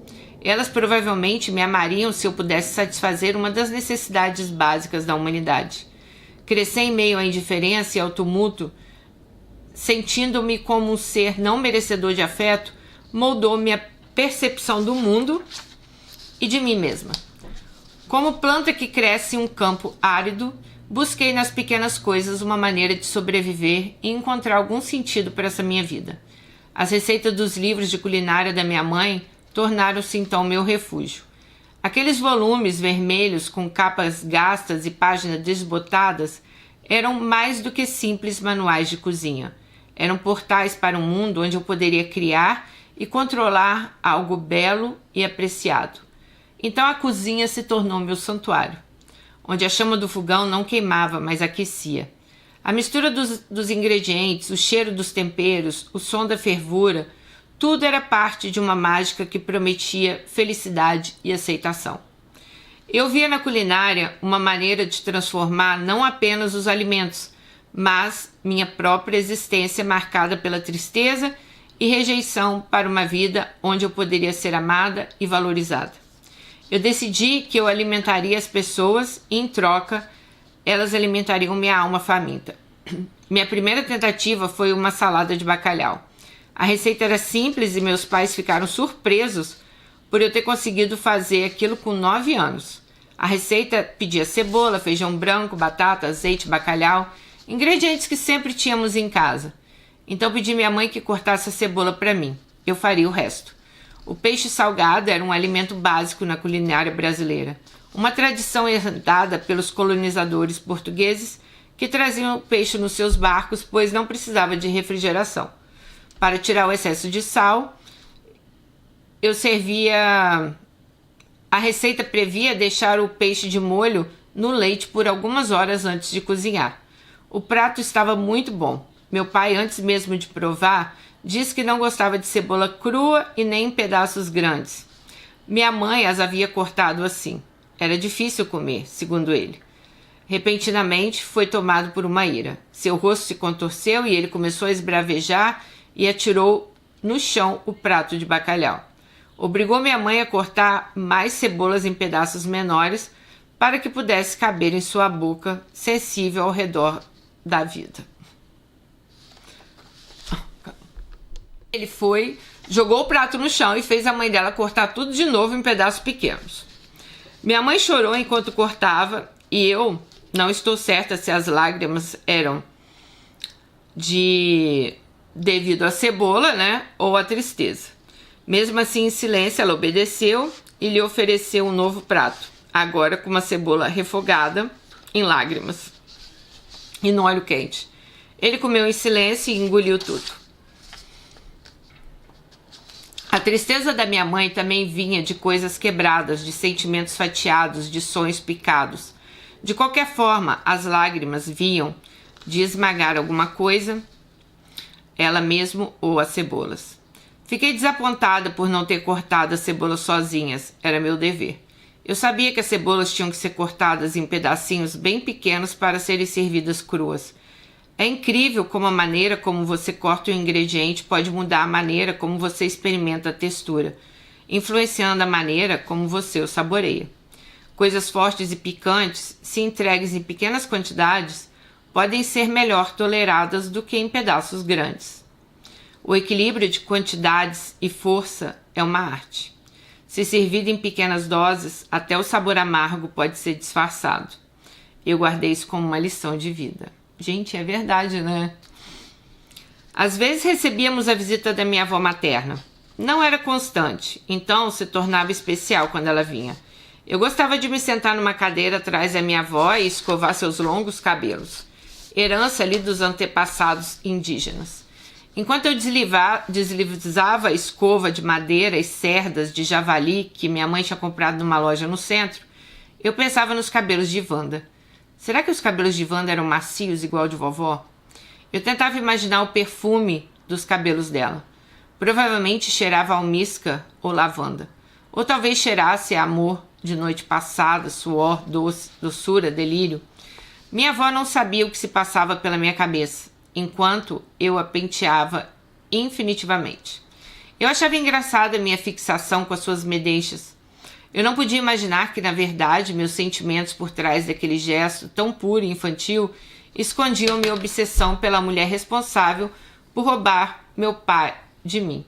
Elas provavelmente me amariam se eu pudesse satisfazer uma das necessidades básicas da humanidade. Crescer em meio à indiferença e ao tumulto, sentindo-me como um ser não merecedor de afeto, moldou minha percepção do mundo e de mim mesma. Como planta que cresce em um campo árido, busquei nas pequenas coisas uma maneira de sobreviver e encontrar algum sentido para essa minha vida. As receitas dos livros de culinária da minha mãe tornaram-se então meu refúgio. Aqueles volumes vermelhos com capas gastas e páginas desbotadas eram mais do que simples manuais de cozinha. Eram portais para um mundo onde eu poderia criar e controlar algo belo e apreciado. Então a cozinha se tornou meu santuário, onde a chama do fogão não queimava, mas aquecia. A mistura dos ingredientes, o cheiro dos temperos, o som da fervura, tudo era parte de uma mágica que prometia felicidade e aceitação. Eu via na culinária uma maneira de transformar não apenas os alimentos, mas minha própria existência marcada pela tristeza e rejeição para uma vida onde eu poderia ser amada e valorizada. Eu decidi que eu alimentaria as pessoas e, em troca, elas alimentariam minha alma faminta. Minha primeira tentativa foi uma salada de bacalhau. A receita era simples e meus pais ficaram surpresos por eu ter conseguido fazer aquilo com 9 anos. A receita pedia cebola, feijão branco, batata, azeite, bacalhau Ingredientes que sempre tínhamos em casa. Então pedi minha mãe que cortasse a cebola para mim. Eu faria o resto. O peixe salgado era um alimento básico na culinária brasileira. Uma tradição herdada pelos colonizadores portugueses que traziam o peixe nos seus barcos, pois não precisava de refrigeração. Para tirar o excesso de sal, eu servia... A receita previa deixar o peixe de molho no leite por algumas horas antes de cozinhar. O prato estava muito bom. Meu pai, antes mesmo de provar, disse que não gostava de cebola crua e nem em pedaços grandes. Minha mãe as havia cortado assim. Era difícil comer, segundo ele. Repentinamente, foi tomado por uma ira. Seu rosto se contorceu e ele começou a esbravejar e atirou no chão o prato de bacalhau. Obrigou minha mãe a cortar mais cebolas em pedaços menores para que pudesse caber em sua boca, sensível ao redor da vida. Ele foi, jogou o prato no chão e fez a mãe dela cortar tudo de novo em pedaços pequenos. Minha mãe chorou enquanto cortava e eu não estou certa se as lágrimas eram devido à cebola, né, ou à tristeza. Mesmo assim, em silêncio, ela obedeceu e lhe ofereceu um novo prato, agora com uma cebola refogada em lágrimas e no óleo quente. Ele comeu em silêncio e engoliu tudo. A tristeza da minha mãe também vinha de coisas quebradas, de sentimentos fatiados, de sonhos picados. De qualquer forma, as lágrimas vinham de esmagar alguma coisa, ela mesmo ou as cebolas. Fiquei desapontada por não ter cortado as cebolas sozinhas, era meu dever. Eu sabia que as cebolas tinham que ser cortadas em pedacinhos bem pequenos para serem servidas cruas. É incrível como a maneira como você corta um ingrediente pode mudar a maneira como você experimenta a textura, influenciando a maneira como você o saboreia. Coisas fortes e picantes, se entregues em pequenas quantidades, podem ser melhor toleradas do que em pedaços grandes. O equilíbrio de quantidades e força é uma arte. Se servido em pequenas doses, até o sabor amargo pode ser disfarçado. Eu guardei isso como uma lição de vida. Gente, é verdade, né? Às vezes recebíamos a visita da minha avó materna. Não era constante, então se tornava especial quando ela vinha. Eu gostava de me sentar numa cadeira atrás da minha avó e escovar seus longos cabelos. Herança ali dos antepassados indígenas. Enquanto eu deslizava a escova de madeira e cerdas de javali que minha mãe tinha comprado numa loja no centro, eu pensava nos cabelos de Wanda. Será que os cabelos de Wanda eram macios igual de vovó? Eu tentava imaginar o perfume dos cabelos dela. Provavelmente cheirava almíscar ou lavanda. Ou talvez cheirasse a amor de noite passada, suor, doçura, delírio. Minha avó não sabia o que se passava pela minha cabeça, enquanto eu a penteava infinitivamente. Eu achava engraçada a minha fixação com as suas madeixas. Eu não podia imaginar que, na verdade, meus sentimentos por trás daquele gesto tão puro e infantil escondiam minha obsessão pela mulher responsável por roubar meu pai de mim.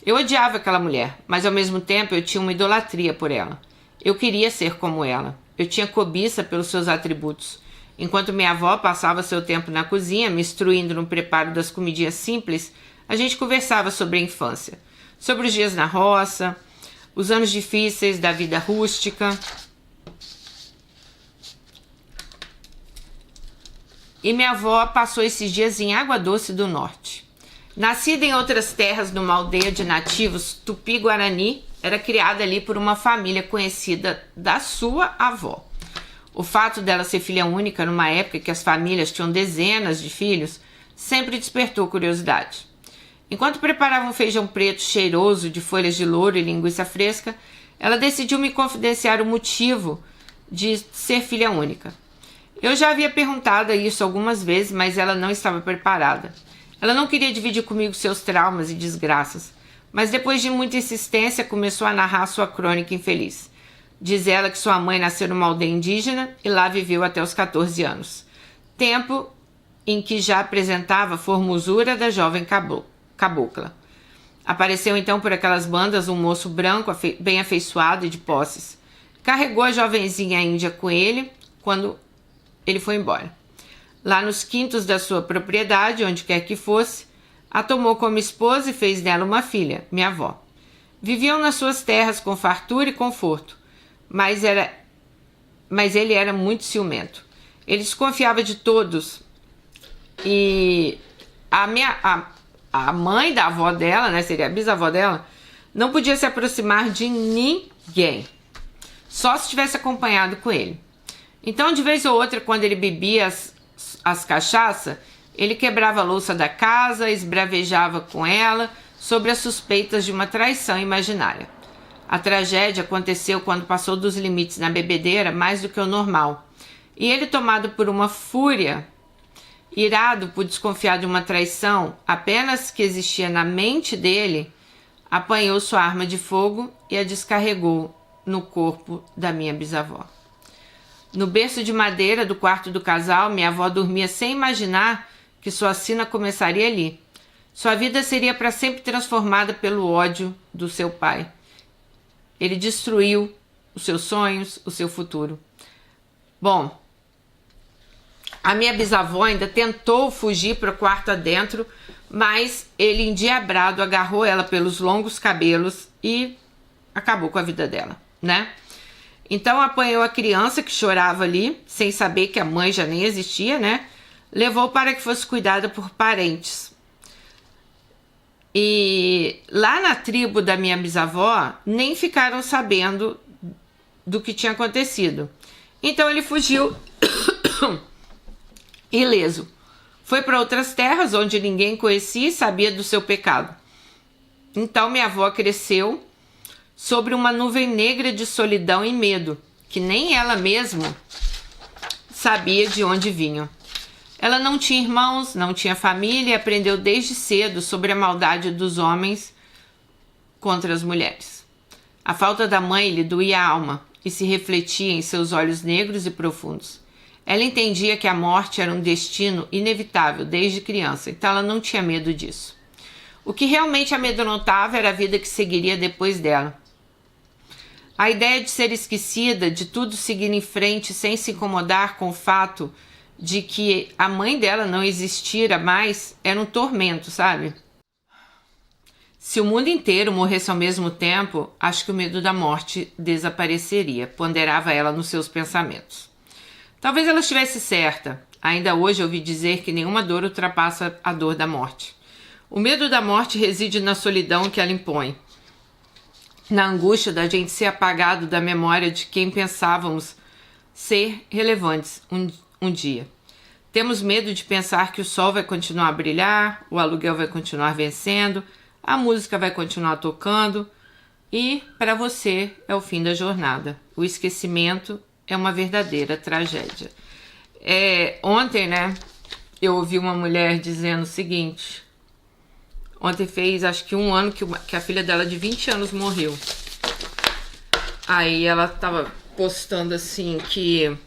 Eu odiava aquela mulher, mas ao mesmo tempo eu tinha uma idolatria por ela. Eu queria ser como ela. Eu tinha cobiça pelos seus atributos. Enquanto minha avó passava seu tempo na cozinha, me instruindo no preparo das comidinhas simples, a gente conversava sobre a infância, sobre os dias na roça, os anos difíceis da vida rústica. E minha avó passou esses dias em Água Doce do Norte. Nascida em outras terras numa aldeia de nativos Tupi-Guarani, era criada ali por uma família conhecida da sua avó. O fato dela ser filha única numa época que as famílias tinham dezenas de filhos sempre despertou curiosidade. Enquanto preparava um feijão preto cheiroso de folhas de louro e linguiça fresca, ela decidiu me confidenciar o motivo de ser filha única. Eu já havia perguntado isso algumas vezes, mas ela não estava preparada. Ela não queria dividir comigo seus traumas e desgraças, mas depois de muita insistência começou a narrar sua crônica infeliz. Diz ela que sua mãe nasceu numa aldeia indígena e lá viveu até os 14 anos. Tempo em que já apresentava a formosura da jovem cabocla. Apareceu então por aquelas bandas um moço branco, bem afeiçoado e de posses. Carregou a jovenzinha índia com ele quando ele foi embora. lá nos quintos da sua propriedade, onde quer que fosse, a tomou como esposa e fez dela uma filha, minha avó. Viviam nas suas terras com fartura e conforto, mas ele era muito ciumento. Ele desconfiava de todos e a mãe da avó dela, né, seria a bisavó dela, não podia se aproximar de ninguém, só se estivesse acompanhado com ele. Então, de vez ou outra, quando ele bebia as cachaças, ele quebrava a louça da casa, esbravejava com ela sobre as suspeitas de uma traição imaginária. A tragédia aconteceu quando passou dos limites na bebedeira mais do que o normal, e ele, tomado por uma fúria, irado por desconfiar de uma traição apenas que existia na mente dele, apanhou sua arma de fogo e a descarregou no corpo da minha bisavó. No berço de madeira do quarto do casal, minha avó dormia sem imaginar que sua sina começaria ali. Sua vida seria para sempre transformada pelo ódio do seu pai. Ele destruiu os seus sonhos, o seu futuro. Bom, a minha bisavó ainda tentou fugir para o quarto adentro, mas ele, endiabrado, agarrou ela pelos longos cabelos e acabou com a vida dela, né? Então apanhou a criança que chorava ali, sem saber que a mãe já nem existia, né? Levou para que fosse cuidada por parentes. E lá na tribo da minha bisavó, nem ficaram sabendo do que tinha acontecido. Então ele fugiu ileso. Foi para outras terras onde ninguém conhecia e sabia do seu pecado. Então minha avó cresceu sobre uma nuvem negra de solidão e medo, que nem ela mesma sabia de onde vinham. Ela não tinha irmãos, não tinha família e aprendeu desde cedo sobre a maldade dos homens contra as mulheres. A falta da mãe lhe doía a alma e se refletia em seus olhos negros e profundos. Ela entendia que a morte era um destino inevitável desde criança, então ela não tinha medo disso. O que realmente amedrontava era a vida que seguiria depois dela. A ideia de ser esquecida, de tudo seguir em frente sem se incomodar com o fato de que a mãe dela não existira mais, era um tormento, sabe? Se o mundo inteiro morresse ao mesmo tempo, acho que o medo da morte desapareceria, ponderava ela nos seus pensamentos. Talvez ela estivesse certa. Ainda hoje ouvi dizer que nenhuma dor ultrapassa a dor da morte. O medo da morte reside na solidão que ela impõe, na angústia da gente ser apagado da memória de quem pensávamos ser relevantes um dia. Temos medo de pensar que o sol vai continuar a brilhar, o aluguel vai continuar vencendo, a música vai continuar tocando e, para você, é o fim da jornada. O esquecimento é uma verdadeira tragédia. Ontem, né, eu ouvi uma mulher dizendo o seguinte. Ontem fez, acho que 1 ano que a filha dela de 20 anos morreu. Aí ela tava postando assim que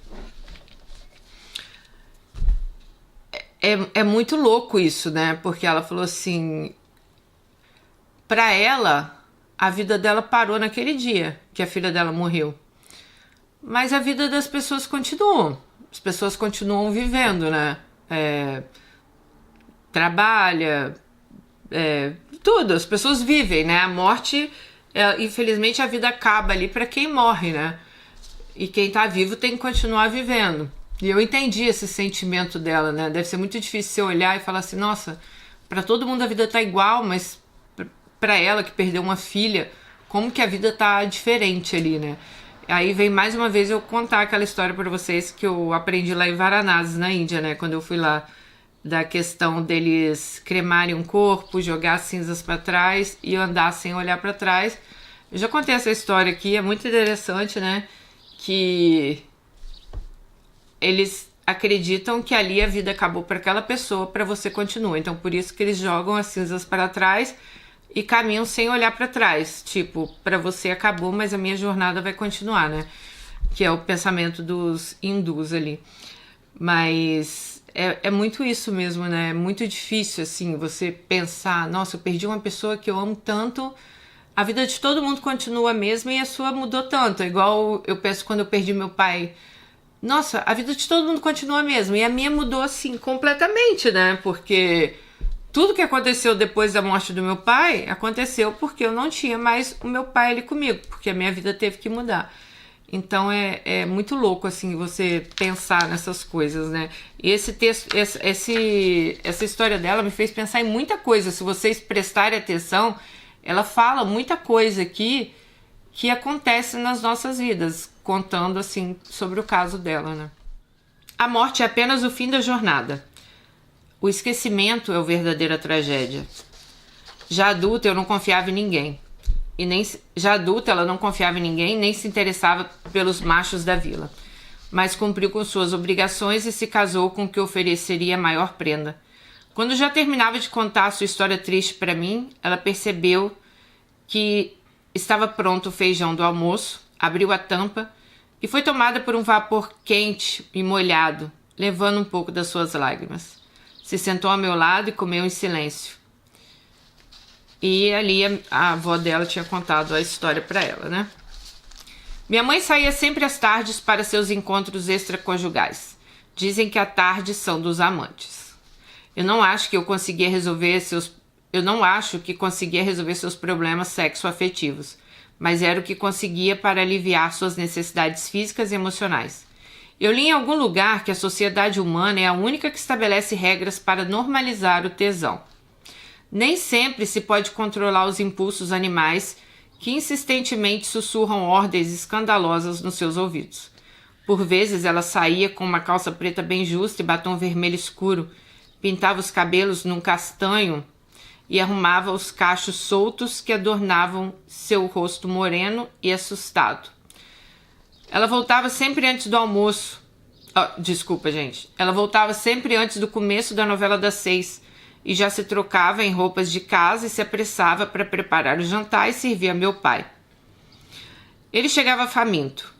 é muito louco isso, né? Porque ela falou assim, pra ela, a vida dela parou naquele dia que a filha dela morreu. Mas a vida das pessoas continuam. As pessoas continuam vivendo, né? Trabalha, tudo. As pessoas vivem, né? A morte, infelizmente, a vida acaba ali para quem morre, né? E quem tá vivo tem que continuar vivendo. E eu entendi esse sentimento dela, né? Deve ser muito difícil você olhar e falar assim, nossa, para todo mundo a vida tá igual, mas para ela que perdeu uma filha, como que a vida tá diferente ali, né? Aí vem mais uma vez eu contar aquela história para vocês que eu aprendi lá em Varanasi, na Índia, né? Quando eu fui lá, da questão deles cremarem um corpo, jogar cinzas para trás e andar sem olhar para trás. Eu já contei essa história aqui, é muito interessante, né? Que eles acreditam que ali a vida acabou para aquela pessoa, para você continuar. Então por isso que eles jogam as cinzas para trás e caminham sem olhar para trás. Tipo, para você acabou, mas a minha jornada vai continuar, né? Que é o pensamento dos hindus ali. Mas é muito isso mesmo, né? É muito difícil, assim, você pensar, nossa, eu perdi uma pessoa que eu amo tanto, a vida de todo mundo continua a mesma e a sua mudou tanto. É igual eu penso quando eu perdi meu pai nossa, a vida de todo mundo continua a mesma. E a minha mudou assim completamente, né? Porque tudo que aconteceu depois da morte do meu pai aconteceu porque eu não tinha mais o meu pai ali comigo, porque a minha vida teve que mudar. Então é muito louco assim você pensar nessas coisas, né? E esse texto, essa história dela me fez pensar em muita coisa. Se vocês prestarem atenção, ela fala muita coisa aqui que acontece nas nossas vidas, contando assim sobre o caso dela, né? A morte é apenas o fim da jornada. O esquecimento é a verdadeira tragédia. Já adulta, eu não confiava em ninguém. Já adulta, ela não confiava em ninguém, nem se interessava pelos machos da vila. Mas cumpriu com suas obrigações e se casou com o que ofereceria a maior prenda. Quando já terminava de contar a sua história triste para mim, ela percebeu que estava pronto o feijão do almoço, abriu a tampa e foi tomada por um vapor quente e molhado, levando um pouco das suas lágrimas. Se sentou ao meu lado e comeu em silêncio. E ali a avó dela tinha contado a história para ela, né? Minha mãe saía sempre às tardes para seus encontros extraconjugais. Dizem que à tarde são dos amantes. Eu não acho que conseguia resolver seus problemas sexo-afetivos, mas era o que conseguia para aliviar suas necessidades físicas e emocionais. Eu li em algum lugar que a sociedade humana é a única que estabelece regras para normalizar o tesão. Nem sempre se pode controlar os impulsos animais que insistentemente sussurram ordens escandalosas nos seus ouvidos. Por vezes ela saía com uma calça preta bem justa e batom vermelho escuro, pintava os cabelos num castanho e arrumava os cachos soltos que adornavam seu rosto moreno e assustado. Ela voltava sempre antes do almoço. Ela voltava sempre antes do começo da novela das 6 e já se trocava em roupas de casa e se apressava para preparar o jantar e servir a meu pai. Ele chegava faminto.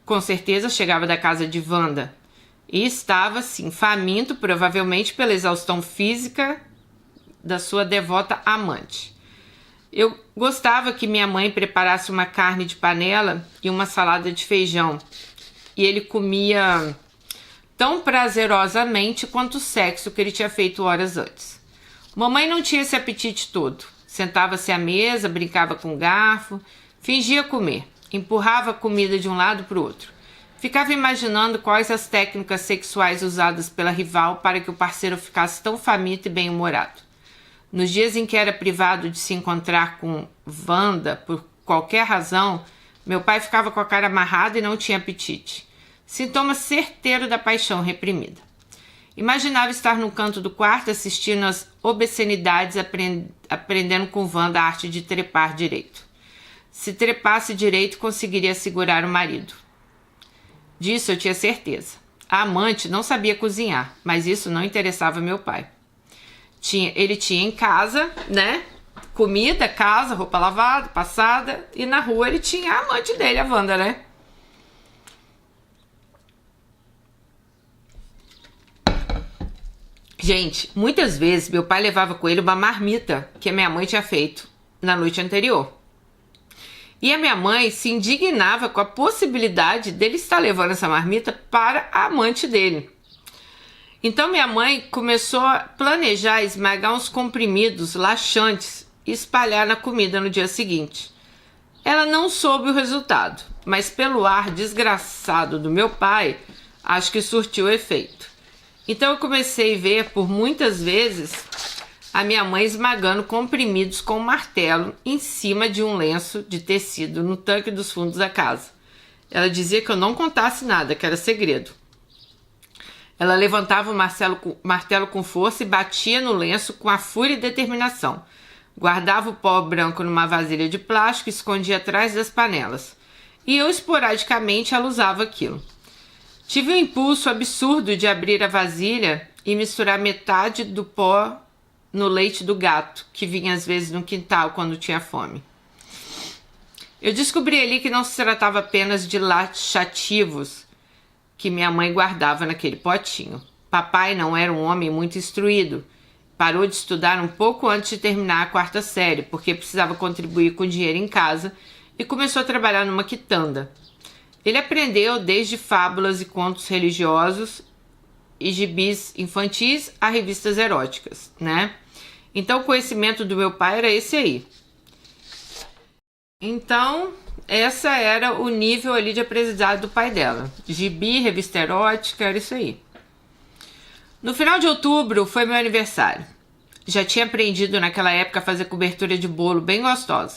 Com certeza chegava da casa de Wanda. E estava, sim, faminto, provavelmente pela exaustão física da sua devota amante. Eu gostava que minha mãe preparasse uma carne de panela e uma salada de feijão. E ele comia tão prazerosamente quanto o sexo que ele tinha feito horas antes. Mamãe não tinha esse apetite todo. Sentava-se à mesa, brincava com o garfo, fingia comer, empurrava a comida de um lado para o outro. Ficava imaginando quais as técnicas sexuais usadas pela rival para que o parceiro ficasse tão faminto e bem-humorado. Nos dias em que era privado de se encontrar com Wanda por qualquer razão, meu pai ficava com a cara amarrada e não tinha apetite. Sintoma certeiro da paixão reprimida. Imaginava estar no canto do quarto assistindo às obscenidades, aprendendo com Wanda a arte de trepar direito. Se trepasse direito, conseguiria segurar o marido. Disso eu tinha certeza. A amante não sabia cozinhar, mas isso não interessava meu pai. Ele tinha em casa, né? Comida, casa, roupa lavada, passada. E na rua ele tinha a amante dele, a Wanda, né? Gente, muitas vezes meu pai levava com ele uma marmita que a minha mãe tinha feito na noite anterior. E a minha mãe se indignava com a possibilidade dele estar levando essa marmita para a amante dele. Então minha mãe começou a planejar esmagar uns comprimidos laxantes e espalhar na comida no dia seguinte. Ela não soube o resultado, mas pelo ar desgraçado do meu pai, acho que surtiu efeito. Então eu comecei a ver por muitas vezes a minha mãe esmagando comprimidos com um martelo em cima de um lenço de tecido no tanque dos fundos da casa. Ela dizia que eu não contasse nada, que era segredo. Ela levantava o martelo com força e batia no lenço com a fúria e determinação. Guardava o pó branco numa vasilha de plástico e escondia atrás das panelas. E eu, esporadicamente, ela usava aquilo. Tive um impulso absurdo de abrir a vasilha e misturar metade do pó no leite do gato, que vinha às vezes no quintal quando tinha fome. Eu descobri ali que não se tratava apenas de laxativos que minha mãe guardava naquele potinho. Papai não era um homem muito instruído. Parou de estudar um pouco antes de terminar a 4ª série, porque precisava contribuir com dinheiro em casa e começou a trabalhar numa quitanda. Ele aprendeu desde fábulas e contos religiosos e gibis infantis a revistas eróticas, né? Então o conhecimento do meu pai era esse aí. Então, essa era o nível ali de aprendizado do pai dela. Gibi, revista erótica, era isso aí. No final de outubro foi meu aniversário. Já tinha aprendido naquela época a fazer cobertura de bolo bem gostosa.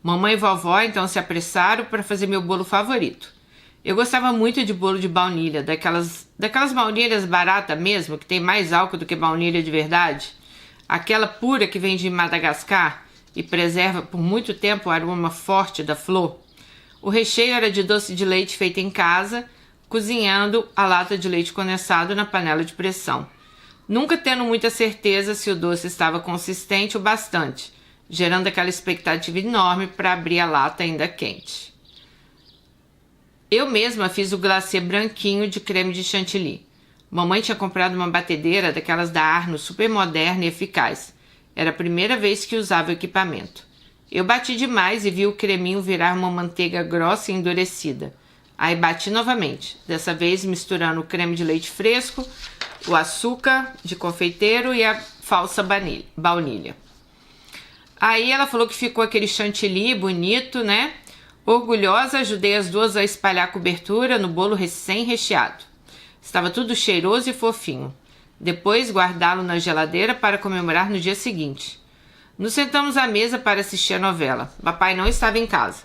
Mamãe e vovó então se apressaram para fazer meu bolo favorito. Eu gostava muito de bolo de baunilha, daquelas baunilhas baratas mesmo, que tem mais álcool do que baunilha de verdade. Aquela pura que vem de Madagascar e preserva por muito tempo o aroma forte da flor. O recheio era de doce de leite feito em casa, cozinhando a lata de leite condensado na panela de pressão. Nunca tendo muita certeza se o doce estava consistente o bastante, gerando aquela expectativa enorme para abrir a lata ainda quente. Eu mesma fiz o glacê branquinho de creme de chantilly. Mamãe tinha comprado uma batedeira daquelas da Arno, super moderna e eficaz. Era a primeira vez que usava o equipamento. Eu bati demais e vi o creminho virar uma manteiga grossa e endurecida. Aí bati novamente, dessa vez misturando o creme de leite fresco, o açúcar de confeiteiro e a falsa baunilha. Aí ela falou que ficou aquele chantilly bonito, né? Orgulhosa, ajudei as duas a espalhar a cobertura no bolo recém-recheado. Estava tudo cheiroso e fofinho. Depois guardá-lo na geladeira para comemorar no dia seguinte. Nos sentamos à mesa para assistir a novela. Papai não estava em casa.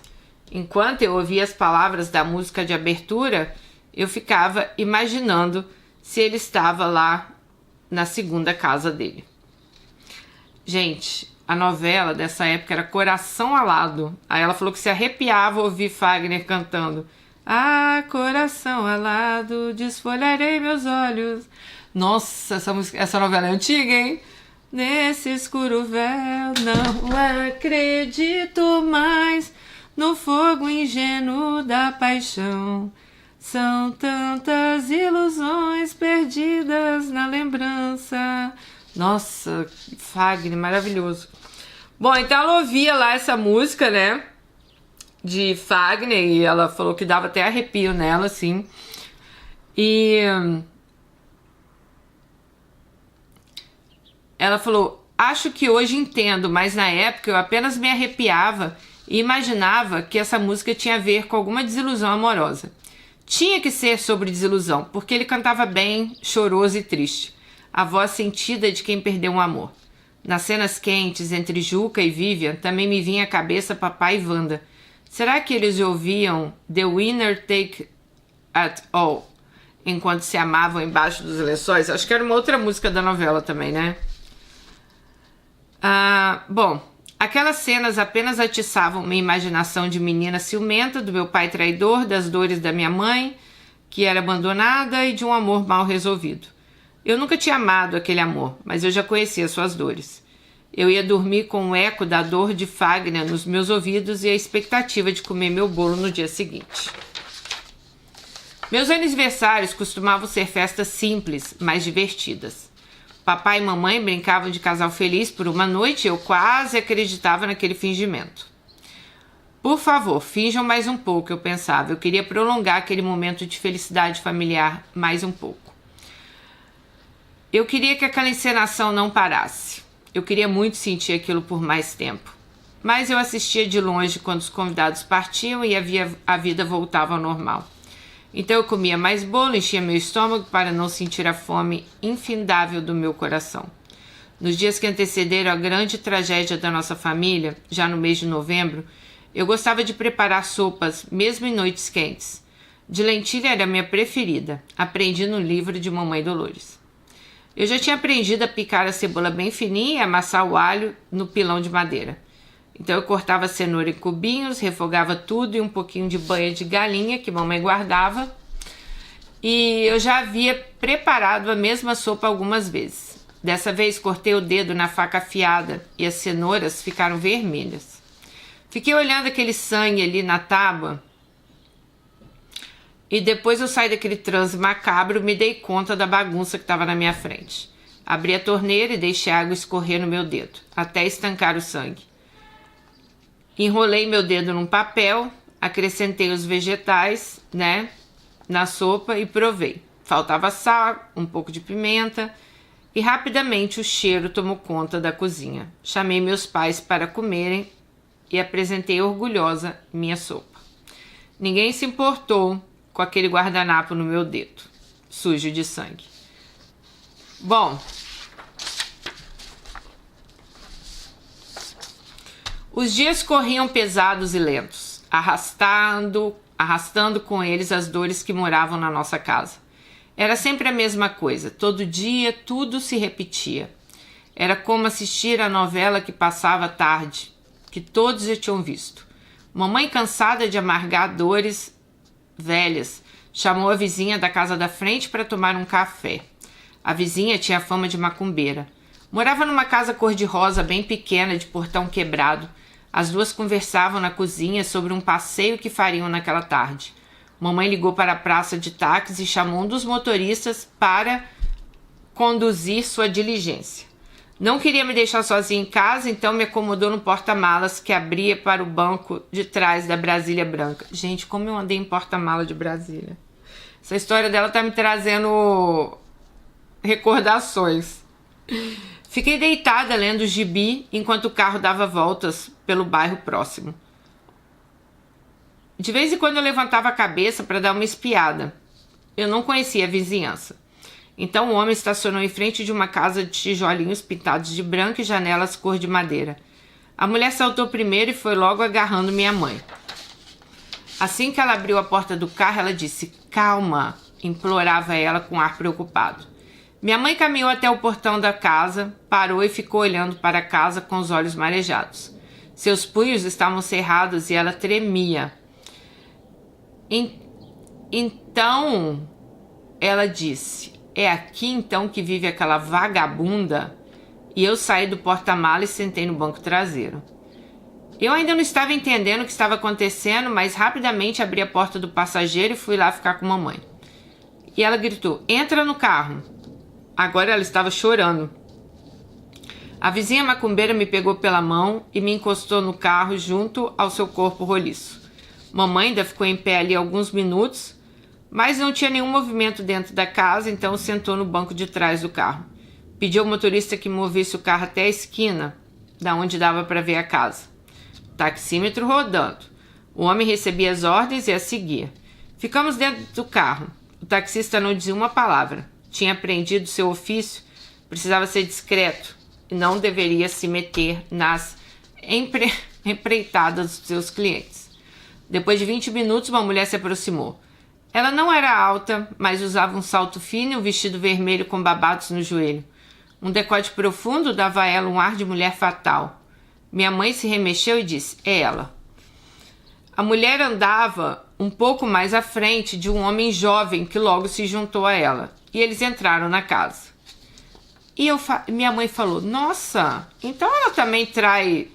Enquanto eu ouvia as palavras da música de abertura, eu ficava imaginando se ele estava lá na segunda casa dele. Gente, a novela dessa época era Coração Alado. Aí ela falou que se arrepiava ouvir Fagner cantando: "Ah, coração alado, desfolharei meus olhos." Nossa, essa novela é antiga, hein? Nesse escuro véu não acredito mais no fogo ingênuo da paixão. São tantas ilusões perdidas na lembrança. Nossa, Fagner, maravilhoso. Bom, então ela ouvia lá essa música, né, de Fagner, e ela falou que dava até arrepio nela, assim. E ela falou: acho que hoje entendo, mas na época eu apenas me arrepiava e imaginava que essa música tinha a ver com alguma desilusão amorosa. Tinha que ser sobre desilusão, porque ele cantava bem, choroso e triste. A voz sentida de quem perdeu um amor. Nas cenas quentes entre Juca e Vivian, também me vinha à cabeça Papai e Wanda. Será que eles ouviam The Winner Take It All enquanto se amavam embaixo dos lençóis? Acho que era uma outra música da novela também, né? Bom, aquelas cenas apenas atiçavam minha imaginação de menina ciumenta, do meu pai traidor, das dores da minha mãe, que era abandonada, e de um amor mal resolvido. Eu nunca tinha amado aquele amor, mas eu já conhecia suas dores. Eu ia dormir com o eco da dor de Fagner nos meus ouvidos e a expectativa de comer meu bolo no dia seguinte. Meus aniversários costumavam ser festas simples, mas divertidas. Papai e mamãe brincavam de casal feliz por uma noite e eu quase acreditava naquele fingimento. Por favor, finjam mais um pouco, eu pensava. Eu queria prolongar aquele momento de felicidade familiar mais um pouco. Eu queria que aquela encenação não parasse. Eu queria muito sentir aquilo por mais tempo. Mas eu assistia de longe quando os convidados partiam e a vida voltava ao normal. Então eu comia mais bolo, enchia meu estômago para não sentir a fome infindável do meu coração. Nos dias que antecederam a grande tragédia da nossa família, já no mês de novembro, eu gostava de preparar sopas, mesmo em noites quentes. De lentilha era a minha preferida. Aprendi no livro de Mamãe Dolores. Eu já tinha aprendido a picar a cebola bem fininha e amassar o alho no pilão de madeira. Então eu cortava a cenoura em cubinhos, refogava tudo em um pouquinho de banha de galinha que mamãe guardava. E eu já havia preparado a mesma sopa algumas vezes. Dessa vez cortei o dedo na faca afiada e as cenouras ficaram vermelhas. Fiquei olhando aquele sangue ali na tábua e depois eu saí daquele transe macabro e me dei conta da bagunça que estava na minha frente. Abri a torneira e deixei a água escorrer no meu dedo, até estancar o sangue. Enrolei meu dedo num papel, Acrescentei os vegetais, né, na sopa e provei. Faltava sal, um pouco de pimenta e rapidamente o cheiro tomou conta da cozinha. Chamei meus pais para comerem e apresentei orgulhosa minha sopa. Ninguém se importou com aquele guardanapo no meu dedo, sujo de sangue. Bom, os dias corriam pesados e lentos, arrastando com eles as dores que moravam na nossa casa. Era sempre a mesma coisa, todo dia tudo se repetia. Era como assistir a novela que passava tarde, que todos já tinham visto. Mamãe, cansada de amargar dores velhas, chamou a vizinha da casa da frente para tomar um café. A vizinha tinha fama de macumbeira. Morava numa casa cor-de-rosa bem pequena, de portão quebrado. As duas conversavam na cozinha sobre um passeio que fariam naquela tarde. Mamãe ligou para a praça de táxi e chamou um dos motoristas para conduzir sua diligência. Não queria me deixar sozinha em casa, então me acomodou no porta-malas que abria para o banco de trás da Brasília branca. Gente, como eu andei em porta-mala de Brasília. Essa história dela tá me trazendo recordações. Fiquei deitada lendo gibi enquanto o carro dava voltas pelo bairro próximo. De vez em quando eu levantava a cabeça para dar uma espiada. Eu não conhecia a vizinhança. Então o homem estacionou em frente de uma casa de tijolinhos pintados de branco e janelas cor de madeira. A mulher saltou primeiro e foi logo agarrando minha mãe. Assim que ela abriu a porta do carro, ela disse: "Calma", implorava ela com ar preocupado. Minha mãe caminhou até o portão da casa, parou e ficou olhando para a casa com os olhos marejados. Seus punhos estavam cerrados e ela tremia. Então, ela disse: "É aqui então que vive aquela vagabunda?" E eu saí do porta-malas e sentei no banco traseiro. Eu ainda não estava entendendo o que estava acontecendo, mas rapidamente abri a porta do passageiro e fui lá ficar com mamãe. E ela gritou: "Entra no carro." Agora ela estava chorando. A vizinha macumbeira me pegou pela mão e me encostou no carro junto ao seu corpo roliço. Mamãe ainda ficou em pé ali alguns minutos, mas não tinha nenhum movimento dentro da casa, então sentou no banco de trás do carro. Pediu ao motorista que movesse o carro até a esquina, da onde dava para ver a casa. Taxímetro rodando. O homem recebia as ordens e as seguia. Ficamos dentro do carro. O taxista não dizia uma palavra. Tinha aprendido seu ofício, precisava ser discreto e não deveria se meter nas empreitadas dos seus clientes. Depois de 20 minutos, uma mulher se aproximou. Ela não era alta, mas usava um salto fino e um vestido vermelho com babados no joelho. Um decote profundo dava a ela um ar de mulher fatal. Minha mãe se remexeu e disse: "É ela." A mulher andava um pouco mais à frente de um homem jovem que logo se juntou a ela. E eles entraram na casa. E minha mãe falou: "Nossa, então ela também trai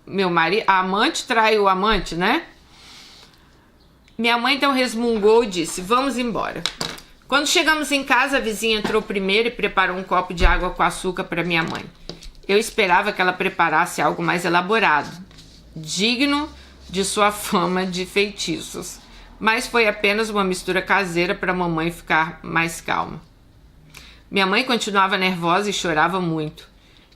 meu marido? A amante trai o amante, né?" Minha mãe então resmungou e disse: "Vamos embora." Quando chegamos em casa, a vizinha entrou primeiro e preparou um copo de água com açúcar para minha mãe. Eu esperava que ela preparasse algo mais elaborado, digno de sua fama de feitiços, mas foi apenas uma mistura caseira para a mamãe ficar mais calma. Minha mãe continuava nervosa e chorava muito.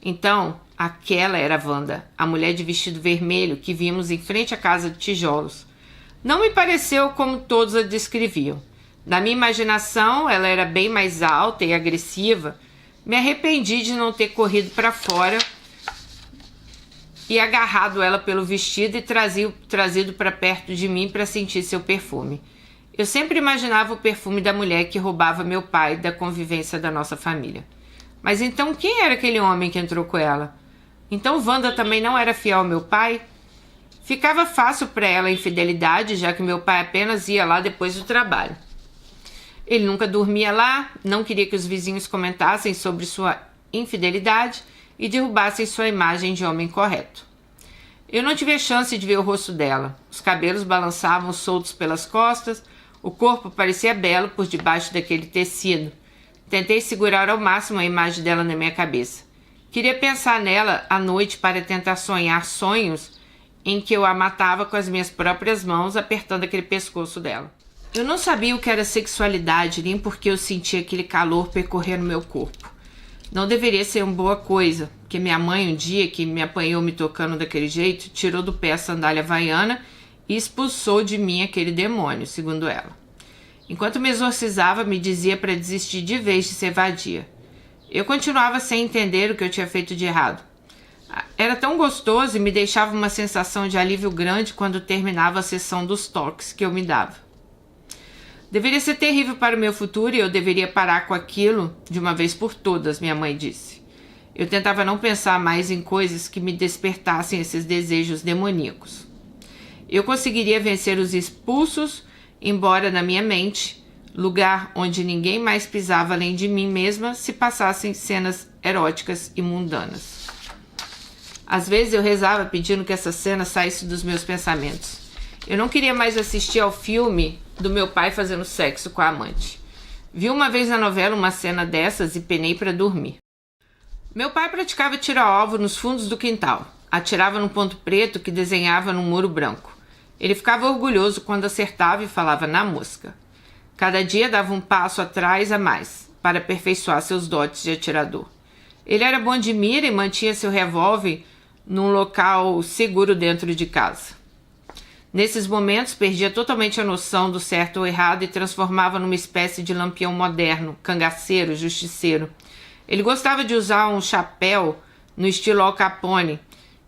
Então, aquela era a Wanda, a mulher de vestido vermelho que vimos em frente à casa de tijolos. Não me pareceu como todos a descreviam. Na minha imaginação, ela era bem mais alta e agressiva. Me arrependi de não ter corrido para fora e agarrado ela pelo vestido e trazido para perto de mim para sentir seu perfume. Eu sempre imaginava o perfume da mulher que roubava meu pai da convivência da nossa família. Mas então quem era aquele homem que entrou com ela? Então Wanda também não era fiel ao meu pai? Ficava fácil para ela a infidelidade, já que meu pai apenas ia lá depois do trabalho. Ele nunca dormia lá, não queria que os vizinhos comentassem sobre sua infidelidade e derrubassem sua imagem de homem correto. Eu não tive a chance de ver o rosto dela. Os cabelos balançavam soltos pelas costas, o corpo parecia belo por debaixo daquele tecido. Tentei segurar ao máximo a imagem dela na minha cabeça. Queria pensar nela à noite para tentar sonhar sonhos em que eu a matava com as minhas próprias mãos, apertando aquele pescoço dela. Eu não sabia o que era sexualidade, nem porque eu sentia aquele calor percorrer no meu corpo. Não deveria ser uma boa coisa, porque minha mãe, um dia que me apanhou me tocando daquele jeito, tirou do pé a sandália havaiana e expulsou de mim aquele demônio, segundo ela. Enquanto me exorcizava, me dizia para desistir de vez de ser vadia. Eu continuava sem entender o que eu tinha feito de errado. Era tão gostoso e me deixava uma sensação de alívio grande quando terminava a sessão dos toques que eu me dava. Deveria ser terrível para o meu futuro e eu deveria parar com aquilo de uma vez por todas, minha mãe disse. Eu tentava não pensar mais em coisas que me despertassem esses desejos demoníacos. Eu conseguiria vencer os expulsos, embora na minha mente, lugar onde ninguém mais pisava além de mim mesma, se passassem cenas eróticas e mundanas. Às vezes eu rezava pedindo que essa cena saísse dos meus pensamentos. Eu não queria mais assistir ao filme do meu pai fazendo sexo com a amante. Vi uma vez na novela uma cena dessas e penei para dormir. Meu pai praticava tiro-alvo nos fundos do quintal. Atirava num ponto preto que desenhava num muro branco. Ele ficava orgulhoso quando acertava e falava na mosca. Cada dia dava um passo atrás a mais, para aperfeiçoar seus dotes de atirador. Ele era bom de mira e mantinha seu revólver num local seguro dentro de casa. Nesses momentos, perdia totalmente a noção do certo ou errado e transformava numa espécie de lampião moderno, cangaceiro, justiceiro. Ele gostava de usar um chapéu no estilo Al Capone,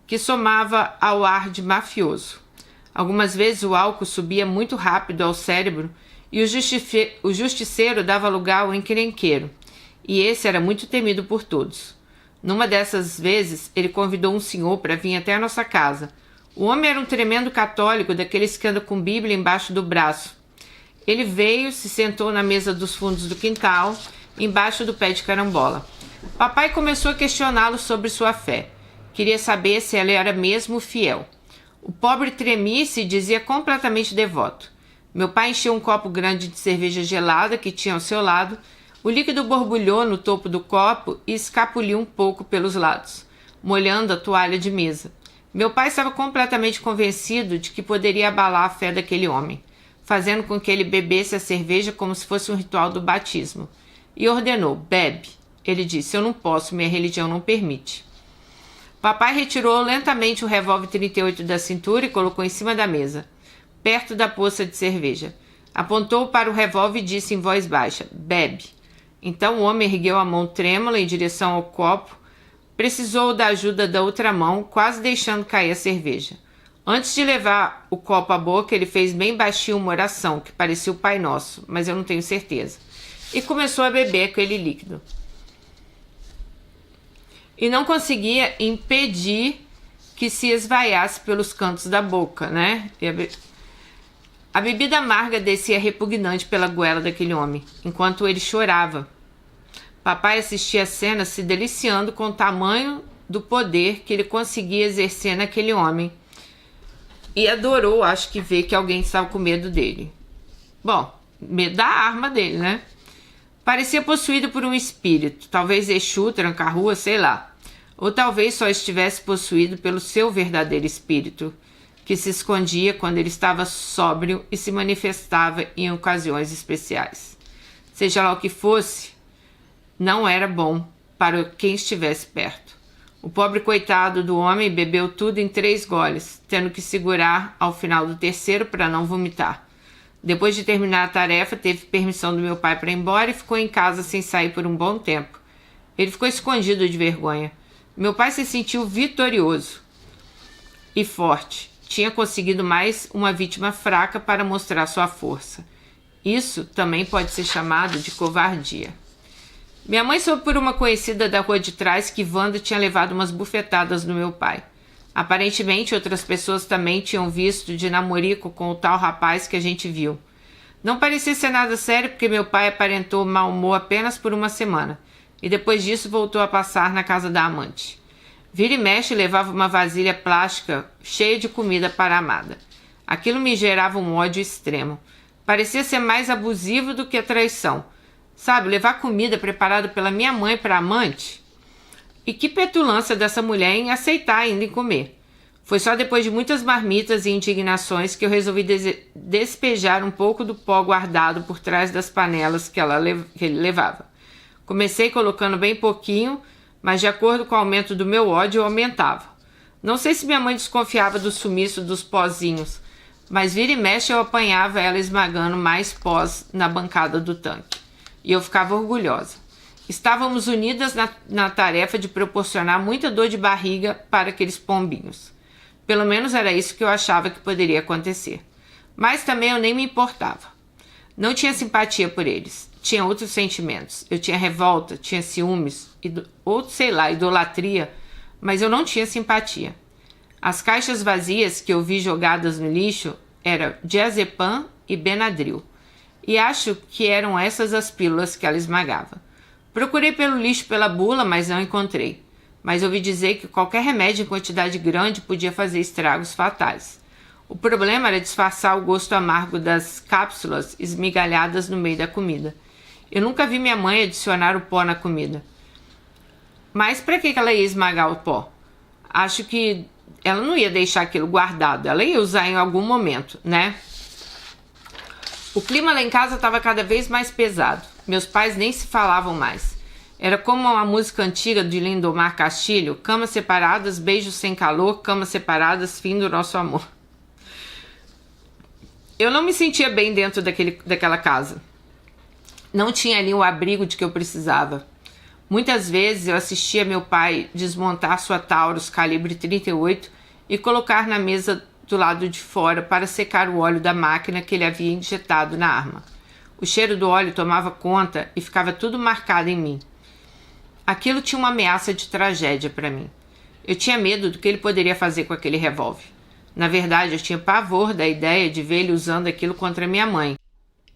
que somava ao ar de mafioso. Algumas vezes o álcool subia muito rápido ao cérebro e o justiceiro dava lugar ao encrenqueiro, e esse era muito temido por todos. Numa dessas vezes, ele convidou um senhor para vir até a nossa casa. O homem era um tremendo católico, daqueles que anda com Bíblia embaixo do braço. Ele veio, se sentou na mesa dos fundos do quintal, embaixo do pé de carambola. Papai começou a questioná-lo sobre sua fé. Queria saber se ela era mesmo fiel. O pobre tremia e se dizia completamente devoto. Meu pai encheu um copo grande de cerveja gelada que tinha ao seu lado. O líquido borbulhou no topo do copo e escapuliu um pouco pelos lados, molhando a toalha de mesa. Meu pai estava completamente convencido de que poderia abalar a fé daquele homem, fazendo com que ele bebesse a cerveja como se fosse um ritual do batismo. E ordenou: bebe. Ele disse: eu não posso, minha religião não permite. Papai retirou lentamente o revólver 38 da cintura e colocou em cima da mesa, perto da poça de cerveja. Apontou para o revólver e disse em voz baixa: bebe. Então o homem ergueu a mão trêmula em direção ao copo. Precisou da ajuda da outra mão, quase deixando cair a cerveja. Antes de levar o copo à boca, ele fez bem baixinho uma oração, que parecia o Pai Nosso, mas eu não tenho certeza. E começou a beber aquele líquido. E não conseguia impedir que se esvaiasse pelos cantos da boca, né? A bebida amarga descia repugnante pela goela daquele homem, enquanto ele chorava. Papai assistia a cena se deliciando com o tamanho do poder que ele conseguia exercer naquele homem. E adorou, acho que, ver que alguém estava com medo dele. Bom, medo da arma dele, né? Parecia possuído por um espírito, talvez Exu, tranca-rua, sei lá. Ou talvez só estivesse possuído pelo seu verdadeiro espírito, que se escondia quando ele estava sóbrio e se manifestava em ocasiões especiais. Seja lá o que fosse, não era bom para quem estivesse perto. O pobre coitado do homem bebeu tudo em 3 goles, tendo que segurar ao final do terceiro para não vomitar. Depois de terminar a tarefa, teve permissão do meu pai para ir embora e ficou em casa sem sair por um bom tempo. Ele ficou escondido de vergonha. Meu pai se sentiu vitorioso e forte. Tinha conseguido mais uma vítima fraca para mostrar sua força. Isso também pode ser chamado de covardia. Minha mãe soube por uma conhecida da rua de trás que Wanda tinha levado umas bufetadas no meu pai. Aparentemente, outras pessoas também tinham visto de namorico com o tal rapaz que a gente viu. Não parecia ser nada sério porque meu pai aparentou mau humor apenas por uma semana e depois disso voltou a passar na casa da amante. Vira e mexe levava uma vasilha plástica cheia de comida para a amada. Aquilo me gerava um ódio extremo. Parecia ser mais abusivo do que a traição. Sabe, levar comida preparada pela minha mãe para a amante? E que petulância dessa mulher em aceitar ainda em comer. Foi só depois de muitas marmitas e indignações que eu resolvi despejar um pouco do pó guardado por trás das panelas que ele levava. Comecei colocando bem pouquinho, mas de acordo com o aumento do meu ódio, eu aumentava. Não sei se minha mãe desconfiava do sumiço dos pozinhos, mas vira e mexe eu apanhava ela esmagando mais pós na bancada do tanque. E eu ficava orgulhosa. Estávamos unidas na tarefa de proporcionar muita dor de barriga para aqueles pombinhos. Pelo menos era isso que eu achava que poderia acontecer. Mas também eu nem me importava. Não tinha simpatia por eles. Tinha outros sentimentos. Eu tinha revolta, tinha ciúmes, ou sei lá, idolatria, mas eu não tinha simpatia. As caixas vazias que eu vi jogadas no lixo eram diazepam e Benadryl. E acho que eram essas as pílulas que ela esmagava. Procurei pelo lixo pela bula, mas não encontrei. Mas ouvi dizer que qualquer remédio em quantidade grande podia fazer estragos fatais. O problema era disfarçar o gosto amargo das cápsulas esmigalhadas no meio da comida. Eu nunca vi minha mãe adicionar o pó na comida. Mas para que ela ia esmagar o pó? Acho que ela não ia deixar aquilo guardado. Ela ia usar em algum momento, né? O clima lá em casa estava cada vez mais pesado. Meus pais nem se falavam mais. Era como uma música antiga de Lindomar Castilho: camas separadas, beijos sem calor, camas separadas, fim do nosso amor. Eu não me sentia bem dentro daquela casa. Não tinha ali o abrigo de que eu precisava. Muitas vezes eu assistia meu pai desmontar sua Taurus calibre 38 e colocar na mesa do lado de fora para secar o óleo da máquina que ele havia injetado na arma. O cheiro do óleo tomava conta e ficava tudo marcado em mim. Aquilo tinha uma ameaça de tragédia para mim. Eu tinha medo do que ele poderia fazer com aquele revólver. Na verdade, eu tinha pavor da ideia de ver ele usando aquilo contra minha mãe.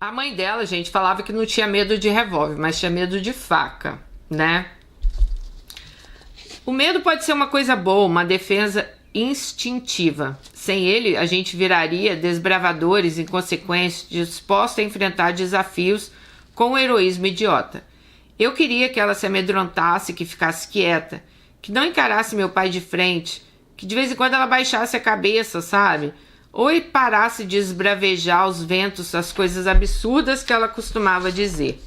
A mãe dela, gente, falava que não tinha medo de revólver, mas tinha medo de faca, né? O medo pode ser uma coisa boa, uma defesa instintiva. Sem ele, a gente viraria desbravadores inconsequentes, dispostos a enfrentar desafios com um heroísmo idiota. Eu queria que ela se amedrontasse, que ficasse quieta, que não encarasse meu pai de frente, que de vez em quando ela baixasse a cabeça, sabe? Ou parasse de esbravejar os ventos, as coisas absurdas que ela costumava dizer.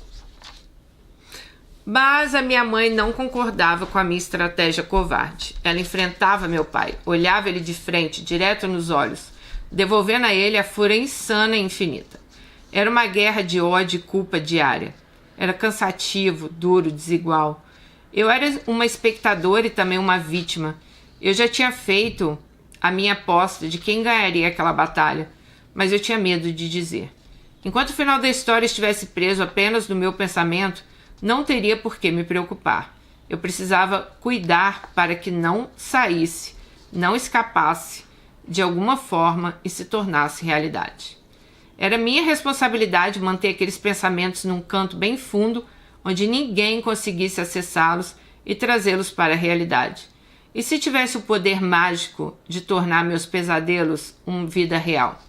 Mas a minha mãe não concordava com a minha estratégia covarde. Ela enfrentava meu pai, olhava ele de frente, direto nos olhos, devolvendo a ele a fúria insana e infinita. Era uma guerra de ódio e culpa diária. Era cansativo, duro, desigual. Eu era uma espectadora e também uma vítima. Eu já tinha feito a minha aposta de quem ganharia aquela batalha, mas eu tinha medo de dizer. Enquanto o final da história estivesse preso apenas no meu pensamento, não teria por que me preocupar. Eu precisava cuidar para que não saísse, não escapasse de alguma forma e se tornasse realidade. Era minha responsabilidade manter aqueles pensamentos num canto bem fundo, onde ninguém conseguisse acessá-los e trazê-los para a realidade. E se tivesse o poder mágico de tornar meus pesadelos uma vida real?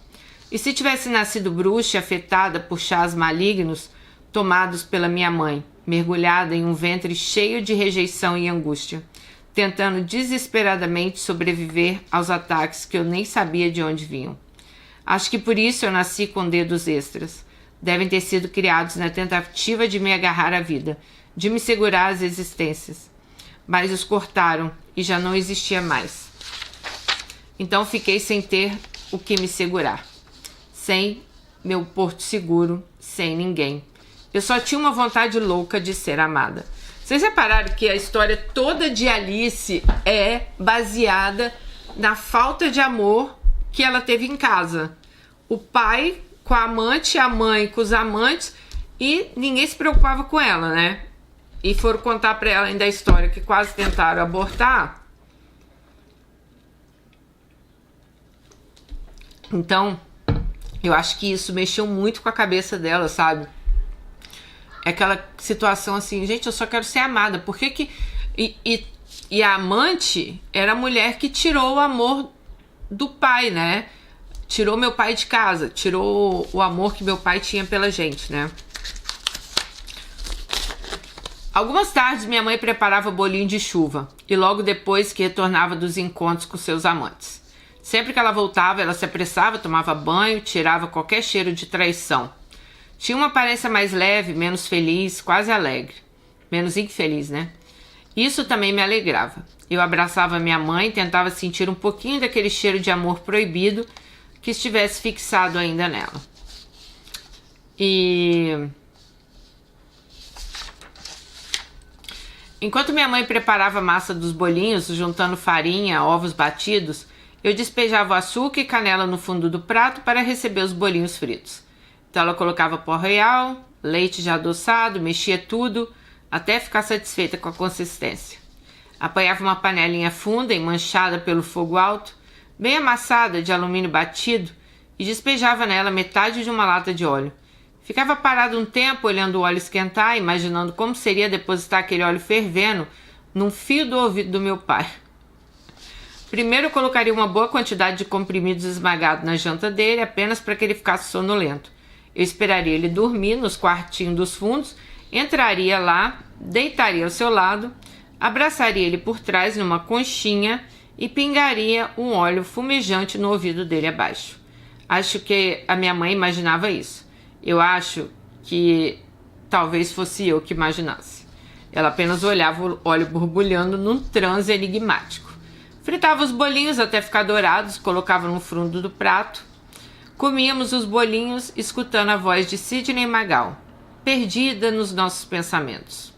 E se tivesse nascido bruxa afetada por chás malignos tomados pela minha mãe, mergulhada em um ventre cheio de rejeição e angústia, tentando desesperadamente sobreviver aos ataques que eu nem sabia de onde vinham? Acho que por isso eu nasci com dedos extras. Devem ter sido criados na tentativa de me agarrar à vida, de me segurar às existências. Mas os cortaram e já não existia mais. Então fiquei sem ter o que me segurar. Sem meu porto seguro, sem ninguém. Eu só tinha uma vontade louca de ser amada. Vocês repararam que a história toda de Alice é baseada na falta de amor que ela teve em casa. O pai com a amante, a mãe com os amantes, e ninguém se preocupava com ela, né? E foram contar pra ela ainda a história que quase tentaram abortar. Então, eu acho que isso mexeu muito com a cabeça dela, sabe? É aquela situação assim, gente, eu só quero ser amada. Por que que... E a amante era a mulher que tirou o amor do pai, né? Tirou meu pai de casa, tirou o amor que meu pai tinha pela gente, né? Algumas tardes minha mãe preparava bolinho de chuva e logo depois que retornava dos encontros com seus amantes. Sempre que ela voltava, ela se apressava, tomava banho, tirava qualquer cheiro de traição. Tinha uma aparência mais leve, menos feliz, quase alegre. Menos infeliz, né? Isso também me alegrava. Eu abraçava minha mãe e tentava sentir um pouquinho daquele cheiro de amor proibido que estivesse fixado ainda nela. Enquanto minha mãe preparava a massa dos bolinhos, juntando farinha, ovos batidos, eu despejava o açúcar e canela no fundo do prato para receber os bolinhos fritos. Então ela colocava pó real, leite já adoçado, mexia tudo até ficar satisfeita com a consistência. Apanhava uma panelinha funda e manchada pelo fogo alto, bem amassada de alumínio batido, e despejava nela metade de uma lata de óleo. Ficava parado um tempo olhando o óleo esquentar, imaginando como seria depositar aquele óleo fervendo num fio do ouvido do meu pai. Primeiro eu colocaria uma boa quantidade de comprimidos esmagados na janta dele, apenas para que ele ficasse sonolento. Eu esperaria ele dormir nos quartinhos dos fundos, entraria lá, deitaria ao seu lado, abraçaria ele por trás numa conchinha e pingaria um óleo fumejante no ouvido dele abaixo. Acho que a minha mãe imaginava isso. Eu acho que talvez fosse eu que imaginasse. Ela apenas olhava o óleo borbulhando num transe enigmático. Fritava os bolinhos até ficar dourados, colocava no fundo do prato. Comíamos os bolinhos escutando a voz de Sidney Magal, perdida nos nossos pensamentos.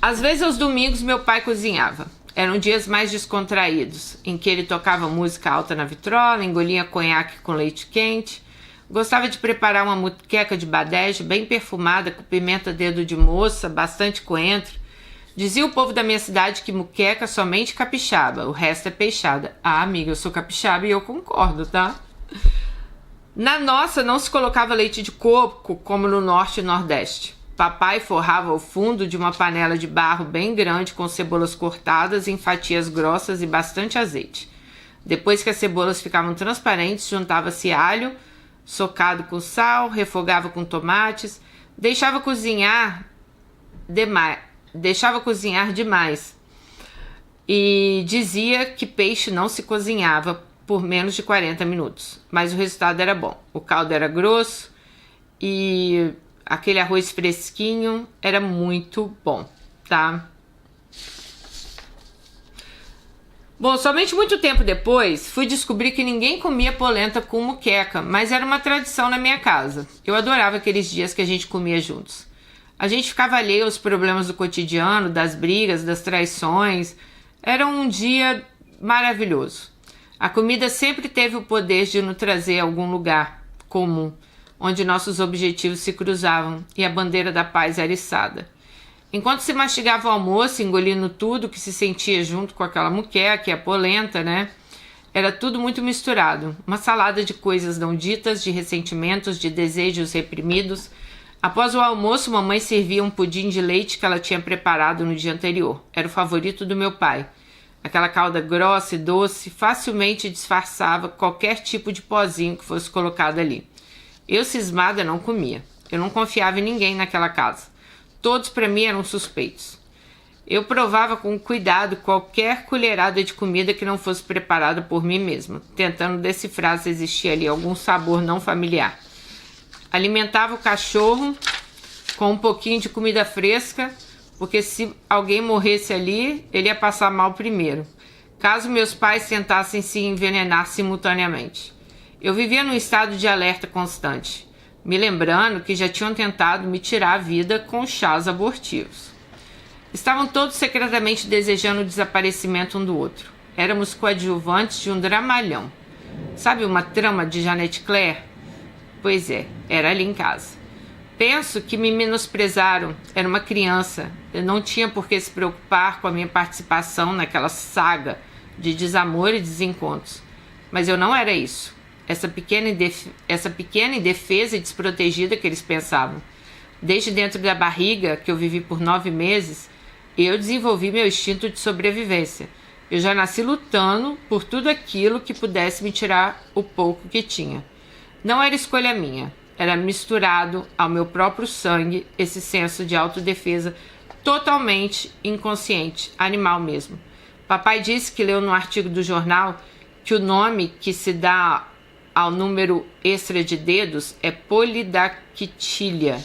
Às vezes aos domingos meu pai cozinhava. Eram dias mais descontraídos, em que ele tocava música alta na vitrola, engolia conhaque com leite quente. Gostava de preparar uma muqueca de badejo bem perfumada, com pimenta dedo de moça, bastante coentro. Dizia o povo da minha cidade que muqueca somente capixaba, o resto é peixada. Ah, amiga, eu sou capixaba e eu concordo, tá? Na nossa não se colocava leite de coco, como no norte e nordeste. Papai forrava o fundo de uma panela de barro bem grande com cebolas cortadas em fatias grossas e bastante azeite. Depois que as cebolas ficavam transparentes, juntava-se alho, socado com sal, refogava com tomates, deixava cozinhar demais e dizia que peixe não se cozinhava por menos de 40 minutos, mas o resultado era bom. O caldo era grosso e aquele arroz fresquinho era muito bom, tá? Bom, somente muito tempo depois, fui descobrir que ninguém comia polenta com muqueca, mas era uma tradição na minha casa. Eu adorava aqueles dias que a gente comia juntos. A gente ficava alheio aos problemas do cotidiano, das brigas, das traições. Era um dia maravilhoso. A comida sempre teve o poder de nos trazer a algum lugar comum, onde nossos objetivos se cruzavam e a bandeira da paz era içada. Enquanto se mastigava o almoço, engolindo tudo que se sentia junto com aquela muqueca e a polenta, né? Era tudo muito misturado. Uma salada de coisas não ditas, de ressentimentos, de desejos reprimidos. Após o almoço, mamãe servia um pudim de leite que ela tinha preparado no dia anterior. Era o favorito do meu pai. Aquela calda grossa e doce facilmente disfarçava qualquer tipo de pozinho que fosse colocado ali. Eu, cismada, não comia. Eu não confiava em ninguém naquela casa. Todos para mim eram suspeitos. Eu provava com cuidado qualquer colherada de comida que não fosse preparada por mim mesma, tentando decifrar se existia ali algum sabor não familiar. Alimentava o cachorro com um pouquinho de comida fresca, porque se alguém morresse ali, ele ia passar mal primeiro, caso meus pais tentassem se envenenar simultaneamente. Eu vivia num estado de alerta constante, me lembrando que já tinham tentado me tirar a vida com chás abortivos. Estavam todos secretamente desejando o desaparecimento um do outro. Éramos coadjuvantes de um dramalhão. Sabe uma trama de Jeanette Claire? Pois é, era ali em casa. Penso que me menosprezaram. Era uma criança. Eu não tinha por que se preocupar com a minha participação naquela saga de desamor e desencontros. Mas eu não era isso. Essa pequena indefesa e desprotegida que eles pensavam. Desde dentro da barriga, que eu vivi por 9 meses, eu desenvolvi meu instinto de sobrevivência. Eu já nasci lutando por tudo aquilo que pudesse me tirar o pouco que tinha. Não era escolha minha. Era misturado ao meu próprio sangue esse senso de autodefesa totalmente inconsciente, animal mesmo. Papai disse que leu no artigo do jornal que o nome que se dá ao número extra de dedos é polidactília.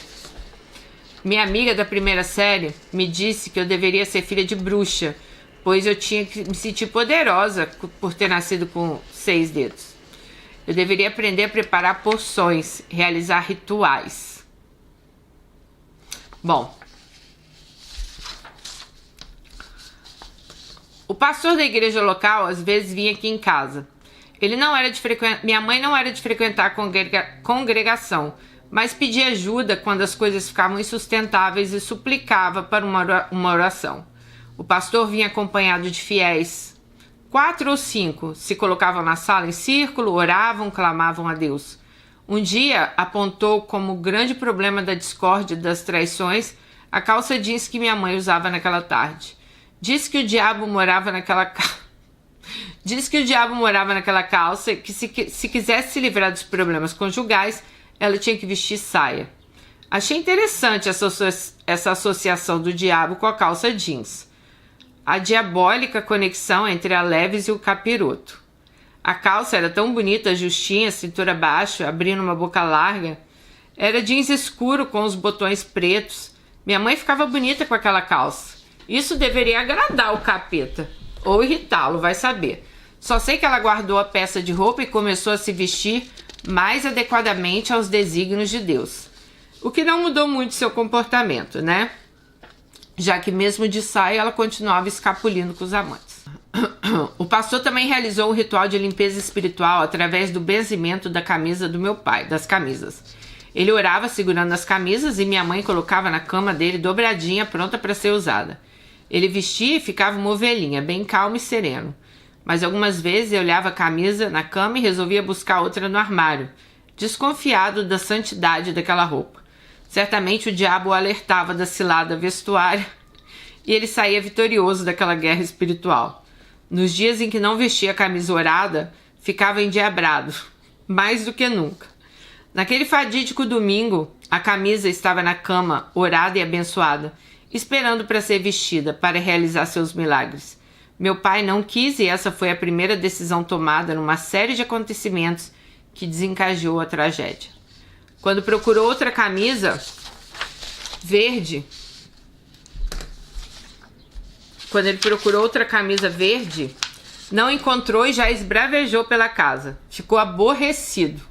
Minha amiga da primeira série me disse que eu deveria ser filha de bruxa, pois eu tinha que me sentir poderosa por ter nascido com 6 dedos. Eu deveria aprender a preparar poções, realizar rituais. Bom, o pastor da igreja local às vezes vinha aqui em casa. Minha mãe não era de frequentar a congregação, mas pedia ajuda quando as coisas ficavam insustentáveis e suplicava para uma oração. O pastor vinha acompanhado de fiéis. 4 ou 5 se colocavam na sala em círculo, oravam, clamavam a Deus. Um dia apontou como grande problema da discórdia e das traições a calça jeans que minha mãe usava naquela tarde. Disse que o diabo morava naquela calça e que se quisesse se livrar dos problemas conjugais, ela tinha que vestir saia. Achei interessante essa associação do diabo com a calça jeans. A diabólica conexão entre a leves e o capiroto. A calça era tão bonita, justinha, cintura baixa, abrindo uma boca larga. Era jeans escuro com os botões pretos. Minha mãe ficava bonita com aquela calça. Isso deveria agradar o capeta. Ou irritá-lo, vai saber. Só sei que ela guardou a peça de roupa e começou a se vestir mais adequadamente aos desígnios de Deus. O que não mudou muito seu comportamento, né? Já que mesmo de saia ela continuava escapulindo com os amantes. O pastor também realizou um ritual de limpeza espiritual através do benzimento da camisa do meu pai, das camisas. Ele orava segurando as camisas e minha mãe colocava na cama dele dobradinha, pronta para ser usada. Ele vestia e ficava uma ovelhinha, bem calmo e sereno. Mas algumas vezes eu olhava a camisa na cama e resolvia buscar outra no armário, desconfiado da santidade daquela roupa. Certamente o diabo o alertava da cilada vestuária e ele saía vitorioso daquela guerra espiritual. Nos dias em que não vestia a camisa orada, ficava endiabrado, mais do que nunca. Naquele fatídico domingo, a camisa estava na cama, orada e abençoada, esperando para ser vestida, para realizar seus milagres. Meu pai não quis e essa foi a primeira decisão tomada numa série de acontecimentos que desencadeou a tragédia. Quando procurou outra camisa verde, não encontrou e já esbravejou pela casa. Ficou aborrecido.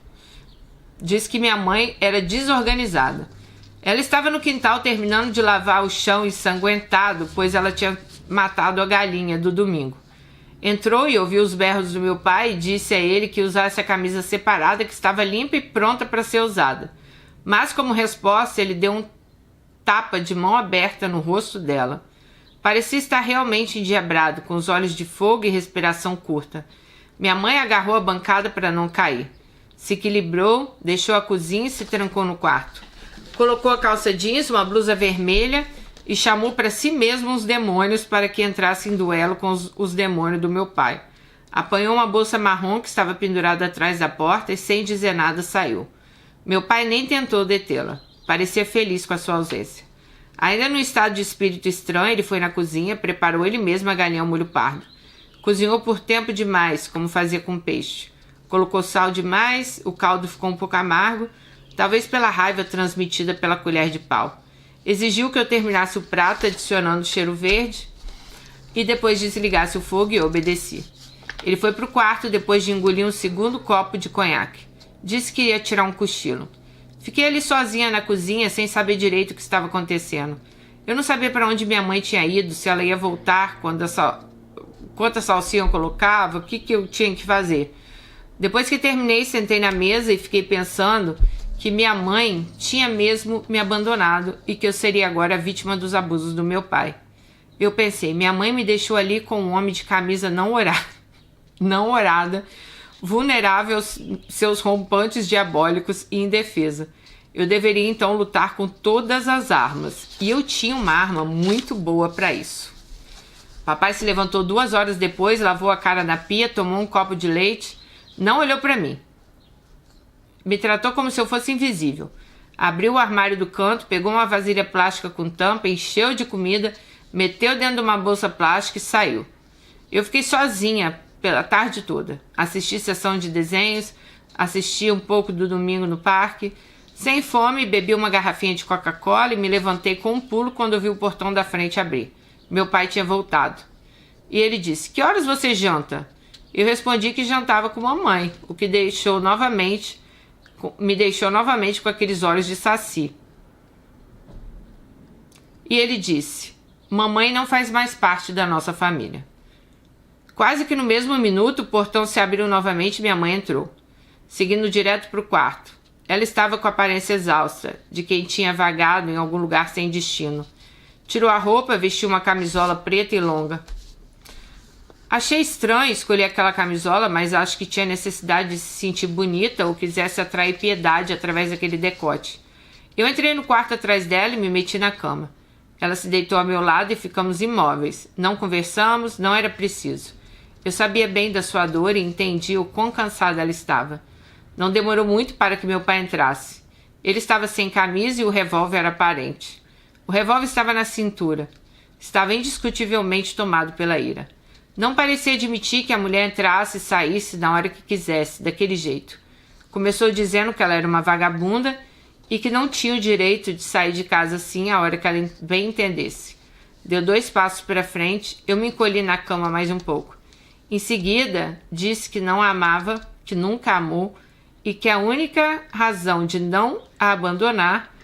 Diz que minha mãe era desorganizada. Ela estava no quintal terminando de lavar o chão ensanguentado, pois ela tinha matado a galinha do domingo. Entrou e ouviu os berros do meu pai e disse a ele que usasse a camisa separada, que estava limpa e pronta para ser usada. Mas, como resposta, ele deu um tapa de mão aberta no rosto dela. Parecia estar realmente endiabrado, com os olhos de fogo e respiração curta. Minha mãe agarrou a bancada para não cair. Se equilibrou, deixou a cozinha e se trancou no quarto. Colocou a calça jeans, uma blusa vermelha e chamou para si mesmo os demônios para que entrassem em duelo com os demônios do meu pai. Apanhou uma bolsa marrom que estava pendurada atrás da porta e, sem dizer nada, saiu. Meu pai nem tentou detê-la. Parecia feliz com a sua ausência. Ainda num estado de espírito estranho, ele foi na cozinha, preparou ele mesmo a galinha ao molho pardo. Cozinhou por tempo demais, como fazia com peixe. Colocou sal demais, o caldo ficou um pouco amargo, talvez pela raiva transmitida pela colher de pau. Exigiu que eu terminasse o prato adicionando cheiro verde e depois desligasse o fogo e eu obedeci. Ele foi para o quarto depois de engolir um segundo copo de conhaque. Disse que ia tirar um cochilo. Fiquei ali sozinha na cozinha sem saber direito o que estava acontecendo. Eu não sabia para onde minha mãe tinha ido, se ela ia voltar, quanta salsinha eu colocava, o que eu tinha que fazer. Depois que terminei, sentei na mesa e fiquei pensando que minha mãe tinha mesmo me abandonado e que eu seria agora vítima dos abusos do meu pai. Eu pensei, minha mãe me deixou ali com um homem de camisa não orada, vulnerável aos seus rompantes diabólicos e indefesa. Eu deveria então lutar com todas as armas. E eu tinha uma arma muito boa para isso. Papai se levantou 2 horas depois, lavou a cara na pia, tomou um copo de leite, não olhou para mim. Me tratou como se eu fosse invisível. Abriu o armário do canto, pegou uma vasilha plástica com tampa, encheu de comida, meteu dentro de uma bolsa plástica e saiu. Eu fiquei sozinha pela tarde toda. Assisti sessão de desenhos, assisti um pouco do domingo no parque. Sem fome, bebi uma garrafinha de Coca-Cola e me levantei com um pulo quando vi o portão da frente abrir. Meu pai tinha voltado. E ele disse: "Que horas você janta?" Eu respondi que jantava com mamãe, o que me deixou novamente com aqueles olhos de saci. E ele disse: "Mamãe não faz mais parte da nossa família." Quase que no mesmo minuto, o portão se abriu novamente e minha mãe entrou, seguindo direto para o quarto. Ela estava com a aparência exausta, de quem tinha vagado em algum lugar sem destino. Tirou a roupa, vestiu uma camisola preta e longa. Achei estranho escolher aquela camisola, mas acho que tinha necessidade de se sentir bonita ou quisesse atrair piedade através daquele decote. Eu entrei no quarto atrás dela e me meti na cama. Ela se deitou ao meu lado e ficamos imóveis. Não conversamos, não era preciso. Eu sabia bem da sua dor e entendi o quão cansada ela estava. Não demorou muito para que meu pai entrasse. Ele estava sem camisa e o revólver era aparente. O revólver estava na cintura. Estava indiscutivelmente tomado pela ira. Não parecia admitir que a mulher entrasse e saísse na hora que quisesse, daquele jeito. Começou dizendo que ela era uma vagabunda e que não tinha o direito de sair de casa assim a hora que ela bem entendesse. Deu 2 passos para frente, eu me encolhi na cama mais um pouco. Em seguida, disse que não a amava, que nunca a amou, e que a única razão de não a abandonar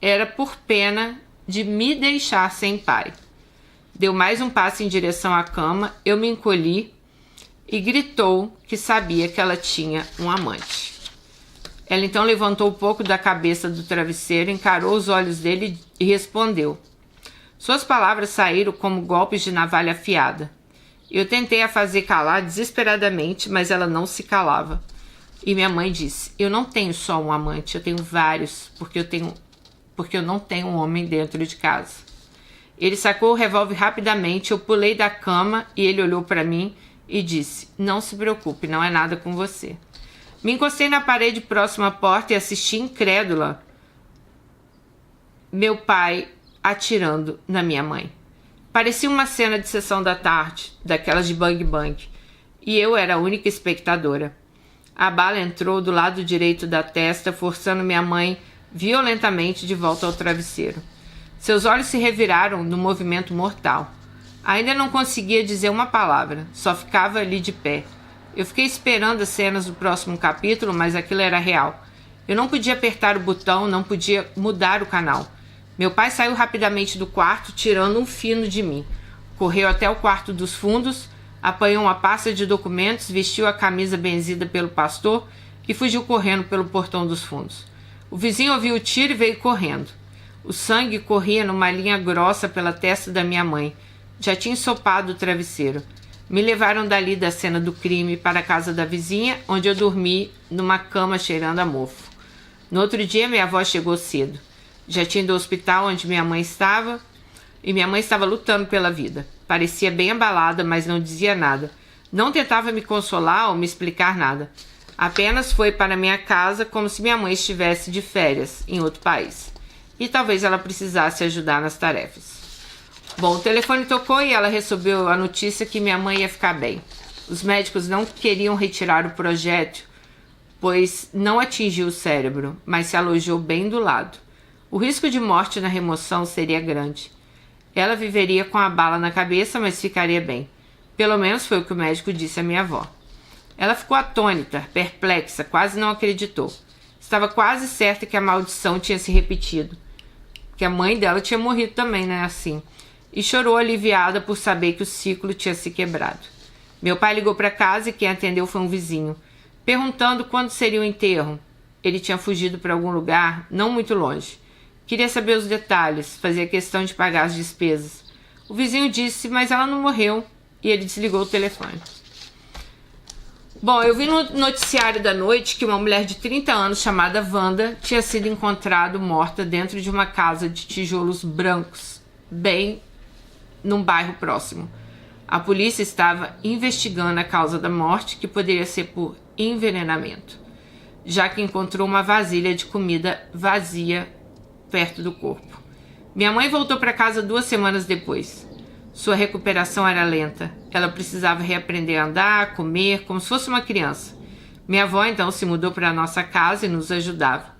era por pena de me deixar sem pai. Deu mais um passo em direção à cama, eu me encolhi e gritou que sabia que ela tinha um amante. Ela então levantou um pouco da cabeça do travesseiro, encarou os olhos dele e respondeu. Suas palavras saíram como golpes de navalha afiada. Eu tentei a fazer calar desesperadamente, mas ela não se calava. E minha mãe disse: "Eu não tenho só um amante, eu tenho vários, porque eu não tenho um homem dentro de casa." Ele sacou o revólver rapidamente, eu pulei da cama e ele olhou para mim e disse: "Não se preocupe, não é nada com você." Me encostei na parede próxima à porta e assisti incrédula meu pai atirando na minha mãe. Parecia uma cena de sessão da tarde, daquelas de Bang Bang, e eu era a única espectadora. A bala entrou do lado direito da testa, forçando minha mãe violentamente de volta ao travesseiro. Seus olhos se reviraram no movimento mortal. Ainda não conseguia dizer uma palavra, só ficava ali de pé. Eu fiquei esperando as cenas do próximo capítulo, mas aquilo era real. Eu não podia apertar o botão, não podia mudar o canal. Meu pai saiu rapidamente do quarto, tirando um fino de mim. Correu até o quarto dos fundos, apanhou uma pasta de documentos, vestiu a camisa benzida pelo pastor e fugiu correndo pelo portão dos fundos. O vizinho ouviu o tiro e veio correndo. O sangue corria numa linha grossa pela testa da minha mãe. Já tinha ensopado o travesseiro. Me levaram dali da cena do crime para a casa da vizinha, onde eu dormi numa cama cheirando a mofo. No outro dia, minha avó chegou cedo. Já tinha ido ao hospital onde minha mãe estava, e minha mãe estava lutando pela vida. Parecia bem abalada, mas não dizia nada. Não tentava me consolar ou me explicar nada. Apenas foi para minha casa como se minha mãe estivesse de férias em outro país. E talvez ela precisasse ajudar nas tarefas. Bom, o telefone tocou e ela recebeu a notícia que minha mãe ia ficar bem. Os médicos não queriam retirar o projétil, pois não atingiu o cérebro, mas se alojou bem do lado. O risco de morte na remoção seria grande. Ela viveria com a bala na cabeça, mas ficaria bem. Pelo menos foi o que o médico disse à minha avó. Ela ficou atônita, perplexa, quase não acreditou. Estava quase certa que a maldição tinha se repetido. Que a mãe dela tinha morrido também, né, assim. E chorou aliviada por saber que o ciclo tinha se quebrado. Meu pai ligou para casa e quem atendeu foi um vizinho, perguntando quando seria o enterro. Ele tinha fugido para algum lugar, não muito longe. Queria saber os detalhes, fazia questão de pagar as despesas. O vizinho disse, mas ela não morreu, e ele desligou o telefone. Bom, eu vi no noticiário da noite que uma mulher de 30 anos chamada Wanda tinha sido encontrada morta dentro de uma casa de tijolos brancos, bem num bairro próximo. A polícia estava investigando a causa da morte, que poderia ser por envenenamento, já que encontrou uma vasilha de comida vazia perto do corpo. Minha mãe voltou para casa 2 semanas depois. Sua recuperação era lenta. Ela precisava reaprender a andar, comer, como se fosse uma criança. Minha avó então se mudou para a nossa casa e nos ajudava.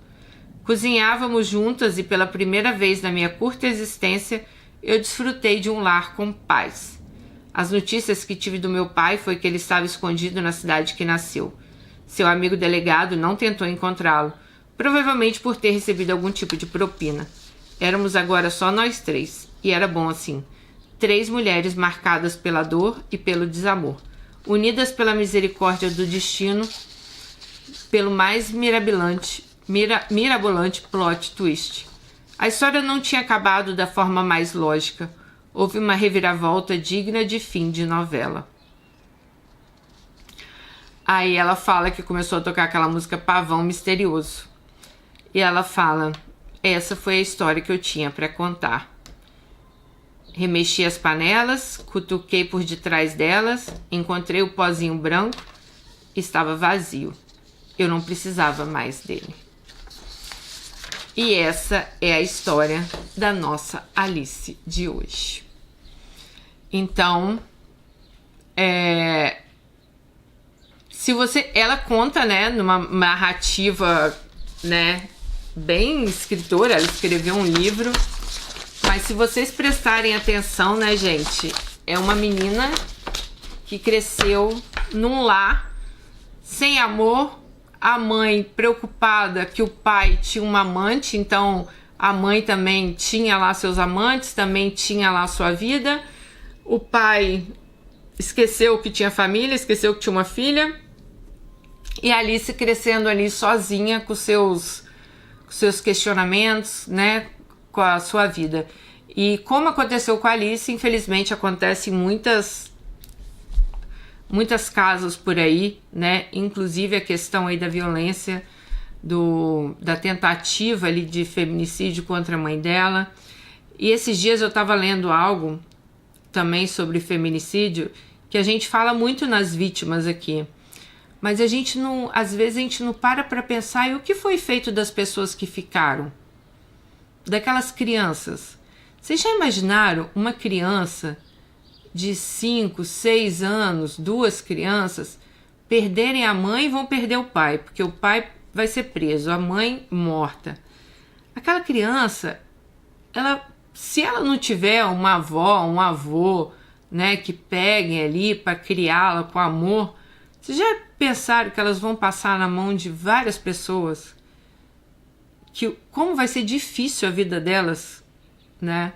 Cozinhávamos juntas e pela primeira vez na minha curta existência eu desfrutei de um lar com paz. As notícias que tive do meu pai foi que ele estava escondido na cidade que nasceu. Seu amigo delegado não tentou encontrá-lo, provavelmente por ter recebido algum tipo de propina. Éramos agora só nós três, e era bom assim. 3 mulheres marcadas pela dor e pelo desamor, unidas pela misericórdia do destino, pelo mais mirabolante plot twist. A história não tinha acabado da forma mais lógica. Houve uma reviravolta digna de fim de novela. Aí ela fala que começou a tocar aquela música Pavão Misterioso. E ela fala: essa foi a história que eu tinha para contar. Remexi as panelas, cutuquei por detrás delas, encontrei o pozinho branco, estava vazio. Eu não precisava mais dele. E essa é a história da nossa Alice de hoje. Então, se você, ela conta, né, numa narrativa, né, bem escritora, ela escreveu um livro. Mas se vocês prestarem atenção, né, gente, é uma menina que cresceu num lar sem amor, a mãe preocupada que o pai tinha uma amante, então a mãe também tinha lá seus amantes, também tinha lá sua vida. O pai esqueceu que tinha família, esqueceu que tinha uma filha. E a Alice crescendo ali sozinha com seus questionamentos, né, com a sua vida. E como aconteceu com a Alice, infelizmente acontece em muitas casos por aí, né? Inclusive a questão aí da violência, da tentativa ali de feminicídio contra a mãe dela. E esses dias eu estava lendo algo também sobre feminicídio, que a gente fala muito nas vítimas aqui, mas a gente não, às vezes a gente não para pensar, e o que foi feito das pessoas que ficaram? Daquelas crianças. Vocês já imaginaram uma criança de 5, 6 anos, 2 crianças, perderem a mãe e vão perder o pai, porque o pai vai ser preso, a mãe morta. Aquela criança, se ela não tiver uma avó, um avô, né, que peguem ali para criá-la com amor, vocês já pensaram que elas vão passar na mão de várias pessoas? Como vai ser difícil a vida delas, né?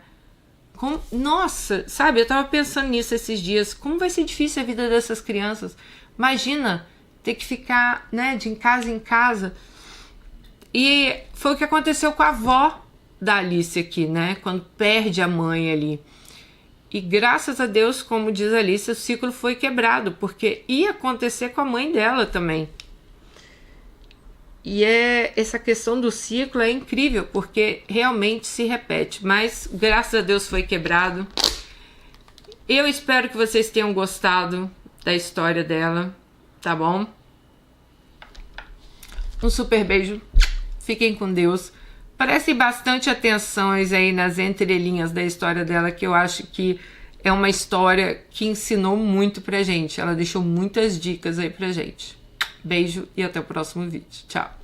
Nossa, sabe, eu tava pensando nisso esses dias. Como vai ser difícil a vida dessas crianças? Imagina ter que ficar, né, de casa em casa. E foi o que aconteceu com a avó da Alice aqui, né? Quando perde a mãe ali. E graças a Deus, como diz a Alice, o ciclo foi quebrado, porque ia acontecer com a mãe dela também. E essa questão do ciclo é incrível, porque realmente se repete. Mas, graças a Deus, foi quebrado. Eu espero que vocês tenham gostado da história dela, tá bom? Um super beijo. Fiquem com Deus. Prestem bastante atenções aí nas entrelinhas da história dela, que eu acho que é uma história que ensinou muito pra gente. Ela deixou muitas dicas aí pra gente. Beijo e até o próximo vídeo. Tchau.